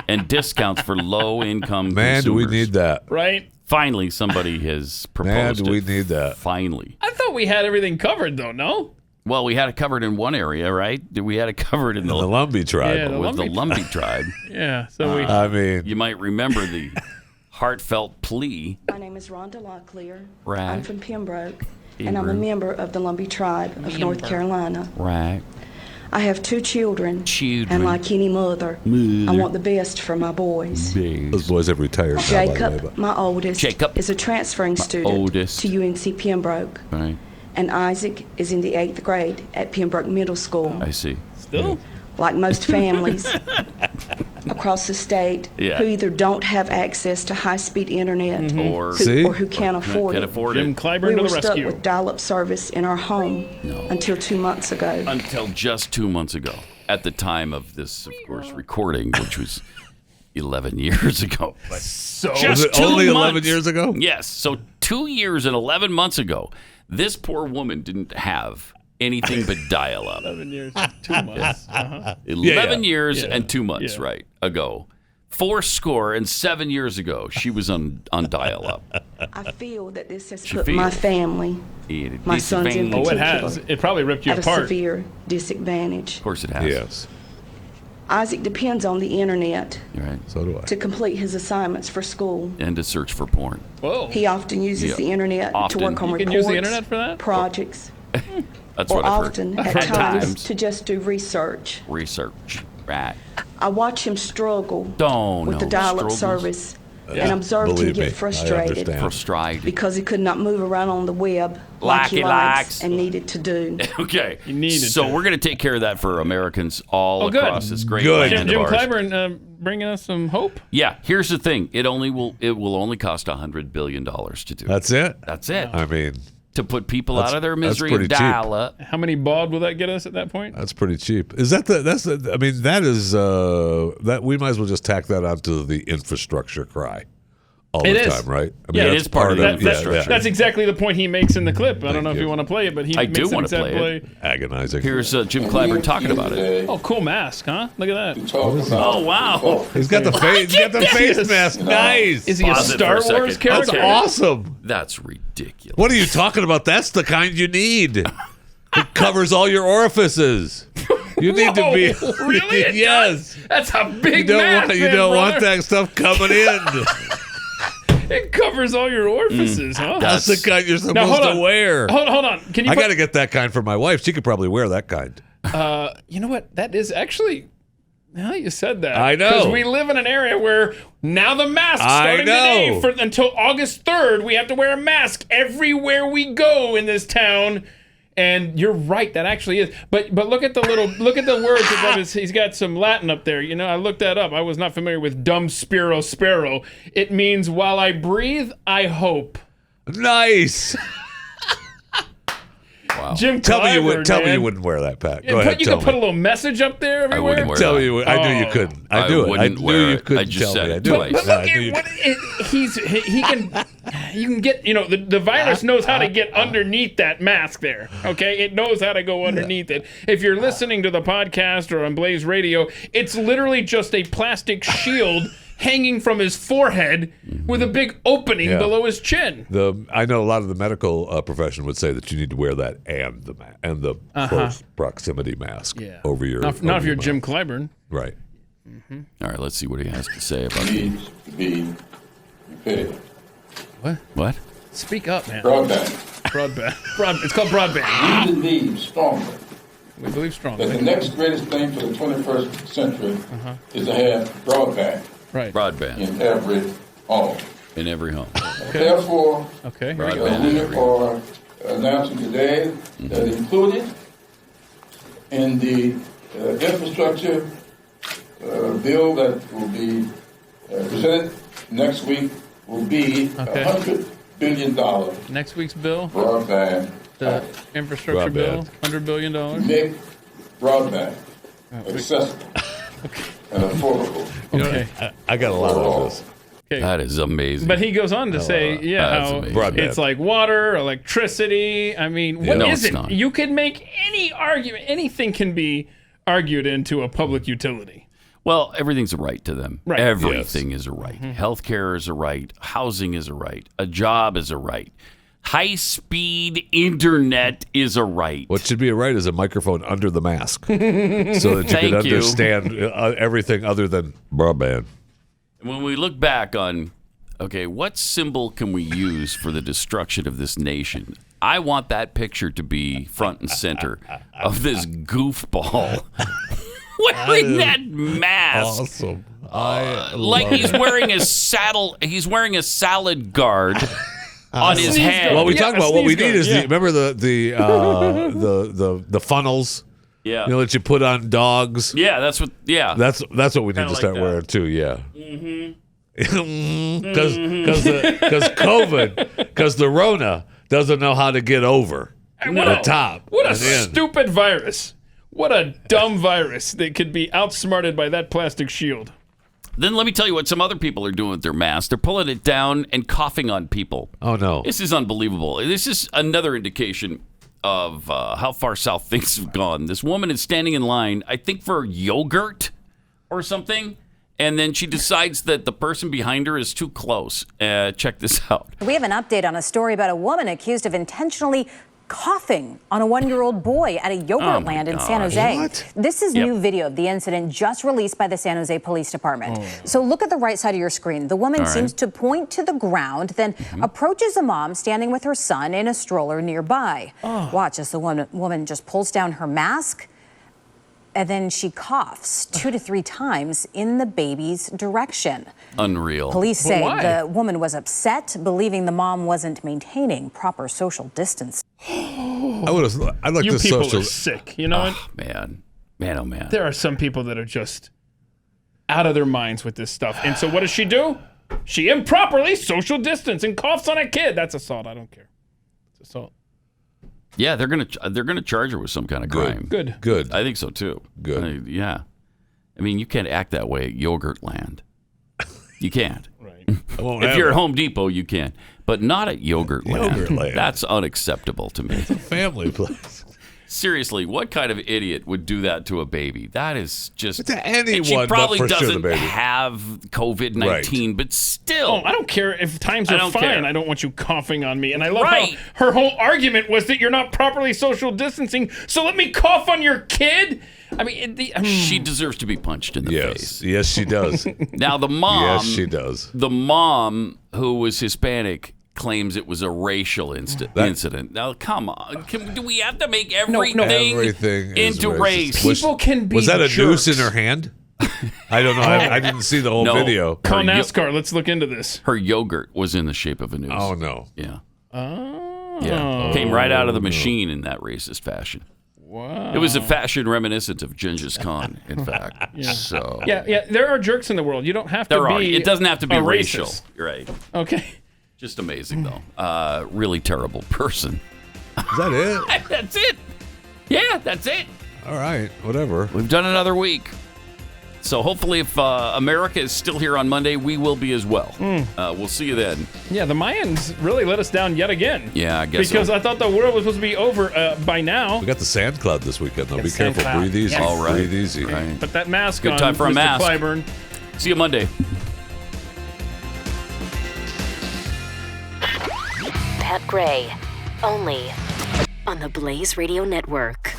and discounts for low-income Man, consumers. do we need that? Right? Finally, somebody has proposed Man, do we it. need that? Finally. I thought we had everything covered, though, no? Well, we had it covered in one area, right? We had it covered in the Lumbee tribe. Yeah, with the Lumbee tribe. Yeah, so we... I mean... You might remember the heartfelt plea. My name is Rhonda Locklear. Right. I'm from Pembroke, and I'm a member of the Lumbee tribe of North Carolina. Right. I have 2 children. And like any mother, I want the best for my boys. Those boys have retired now, by the way, Jacob, my oldest, is a transferring student to UNC Pembroke. Right. And Isaac is in the 8th grade at Pembroke Middle School. I see. Still? Like most families across the state Yeah. who either don't have access to high-speed internet or who can't afford it. Jim Clyburn We to were the stuck rescue. with dial-up service in our home until 2 months ago. Until just 2 months ago, at the time of this, of course, recording, which was 11 years ago. But so just Was it 2 only 11 months. years ago? Yes. So 2 years and 11 months ago, this poor woman didn't have anything but dial-up. 11 years, 2 months. 11 years and 2 months, right, ago. 7 years ago, she was on dial-up. I feel that this has She put feel. my family, my sons in Oh, particular, it has. It probably ripped you at apart. a severe disadvantage. Of course it has. Yes. Isaac depends on the internet Right. So do I. to complete his assignments for school. And to search for porn. Whoa. He often uses Yeah. the internet Often. to work on You can reports, use the internet for that? projects, That's or what I've heard. often at At times to just do research. Research. Right. I watch him struggle Don't with the know. dial-up Struggles. service and observed him Believe me, I get frustrated understand. Frustrated. because he could not move around on the web like he likes and needed to do. Okay. You needed so to. we're going to take care of that for Americans all good. across this great Good. land Jim of ours. Clyburn bringing us some hope. Yeah. Here's the thing. It will only cost $100 billion to do. That's it? That's it. I mean, To put people That's- out of their that's misery pretty of cheap. dial-up. How many baud will that get us at that point? that's pretty cheap. Is that I mean, that is, that we might as well just tack that onto the infrastructure cry all It the is. time, right? I Yeah, it that's is part of it. the Yeah, infrastructure. That's exactly the point he makes in the clip. I don't know if you. you want to play it, but he I makes do an want to exact play it. Agonizing. Here's Jim Clyburn talking about it. Oh, cool mask, huh? Look at that. Oh, wow. He's got the face. He's got the face Yes. mask. Nice. Is he a Pause it Star for a Wars second. character? That's awesome. That's ridiculous. What are you talking about? That's the kind you need. It covers all your orifices. You need to be. Whoa, really? It Yes. does? That's a big You don't mask. want. You then, don't want brother. that stuff coming in. It covers all your orifices, huh? That's the kind you're supposed Now, hold to on. wear. Hold on. Can you? I got to get that kind for my wife. She could probably wear that kind. You know what? That is actually. Now that you said that, I know. because we live in an area where now the mask I starting know. today until August 3rd, we have to wear a mask everywhere we go in this town. And you're right, that actually is. But look at the words above his. He's got some Latin up there. You know, I looked that up. I was not familiar with "dum spiro sparrow." It means while I breathe, I hope. Nice. Wow. Jim Tell me you Clyburn, you wouldn't wear that, Pat. Go ahead. You Tell could put a me. little message up there everywhere. I wouldn't wear Tell that. you. I knew you couldn't. I knew it. I wouldn't knew wear you it. couldn't I just tell said me. I it knew twice. But No, look I knew you at he can you can get, you know, the virus knows how to get underneath that mask there. Okay, it knows how to go underneath it. If you're listening to the podcast or on Blaze Radio, it's literally just a plastic shield hanging from his forehead with a big opening Yeah. below his chin. I know a lot of the medical profession would say that you need to wear that and the close proximity mask over your. Not over if you're your Jim mouth. Clyburn. Right. All right, let's see what he has to say about it. Needs to be repaired. What? Speak up, man. Broadband. It's called broadband. We believe strongly We believe strongly. that the next greatest thing for the 21st century is to have broadband Right. Broadband in every home. in every home. Therefore, Okay. Broadband in we every home. are announcing today that included in the infrastructure bill that will be presented next week will be $100 billion Next week's bill, broadband. the infrastructure bill, $100 billion. Make broadband accessible and affordable. You know, Okay. I got a lot of this. Okay. That is amazing. But he goes on to say, how it's like water, electricity. I mean, what is it? You can make any argument. Anything can be argued into a public utility. Well, everything's a right to them. Right. Everything is a right. Healthcare is a right. Housing is a right. A job is a right. High-speed internet is a right. What should be a right is a microphone under the mask so that you can understand everything other than broadband. When we look back on, what symbol can we use for the destruction of this nation? I want that picture to be front and center of this goofball wearing that mask. Awesome. Like he's wearing a saddle. He's wearing a salad guard on his head. Well, we talk about what we need is remember the funnels. Yeah, that you put on dogs. Yeah, that's what. Yeah, that's what we need to start wearing too. Yeah. Because the Rona doesn't know how to get over the top. What a stupid virus. What a dumb virus that could be outsmarted by that plastic shield. Then let me tell you what some other people are doing with their masks. They're pulling it down and coughing on people. Oh, no. This is unbelievable. This is another indication of how far south things have gone. This woman is standing in line, I think, for yogurt or something. And then she decides that the person behind her is too close. Check this out. We have an update on a story about a woman accused of intentionally coughing on a 1-year-old boy at a yogurt land in San Jose. What? This is new video of the incident just released by the San Jose Police Department. So look at the right side of your screen. The woman seems to point to the ground, then approaches a mom standing with her son in a stroller nearby. Watch as the woman just pulls down her mask, and then she coughs 2 to 3 times in the baby's direction. Unreal. Police say the woman was upset, believing the mom wasn't maintaining proper social distance. I'd like you to people social. are sick. You know what? Man, oh man. There are some people that are just out of their minds with this stuff. And so what does she do? She improperly social distance and coughs on a kid. That's assault. I don't care. It's assault. Yeah, they're gonna charge her with some kind of crime. Good. I think so too. Good. Yeah. I mean, you can't act that way at Yogurt Land. You can't. Right. If you're at Home Depot, you can, but not at Yogurt Land. That's unacceptable to me. It's a family place. Seriously, what kind of idiot would do that to a baby? That is just to anyone. And she probably but for doesn't sure the baby. have COVID-19, but still. Oh, I don't care if times are fine. I don't want you coughing on me. And I love how her whole argument was that you're not properly social distancing, so let me cough on your kid? I mean, she deserves to be punched in the face. Yes, she does. Now, the mom. Yes, she does. The mom, who was Hispanic, claims it was a racial incident. Now, come on. Do we have to make everything into race? People can be Was that a jerks. noose in her hand? I don't know. I didn't see the whole video. Call NASCAR. Let's look into this. Her yogurt was in the shape of a noose. Oh, no. Yeah. Oh. Yeah. Came right out of the machine in that racist fashion. Wow. It was a fashion reminiscent of Genghis Khan, in fact. So. Yeah. There are jerks in the world. You don't have to be. It doesn't have to be racial. Racist. You're right. Okay. Just amazing, though. Really terrible person. Is that it? That's it. Yeah, that's it. All right. Whatever. We've done another week. So hopefully if America is still here on Monday, we will be as well. We'll see you then. Yeah, the Mayans really let us down yet again. Yeah, I guess Because so. I thought the world was supposed to be over by now. We got the sand cloud this weekend, though. Yeah, Be careful. cloud. Breathe easy. Yes. All right. Breathe easy. Right. Put that mask Good on, time for a Mr. mask. Clyburn. See you Monday. Pat Gray, only on the Blaze Radio Network.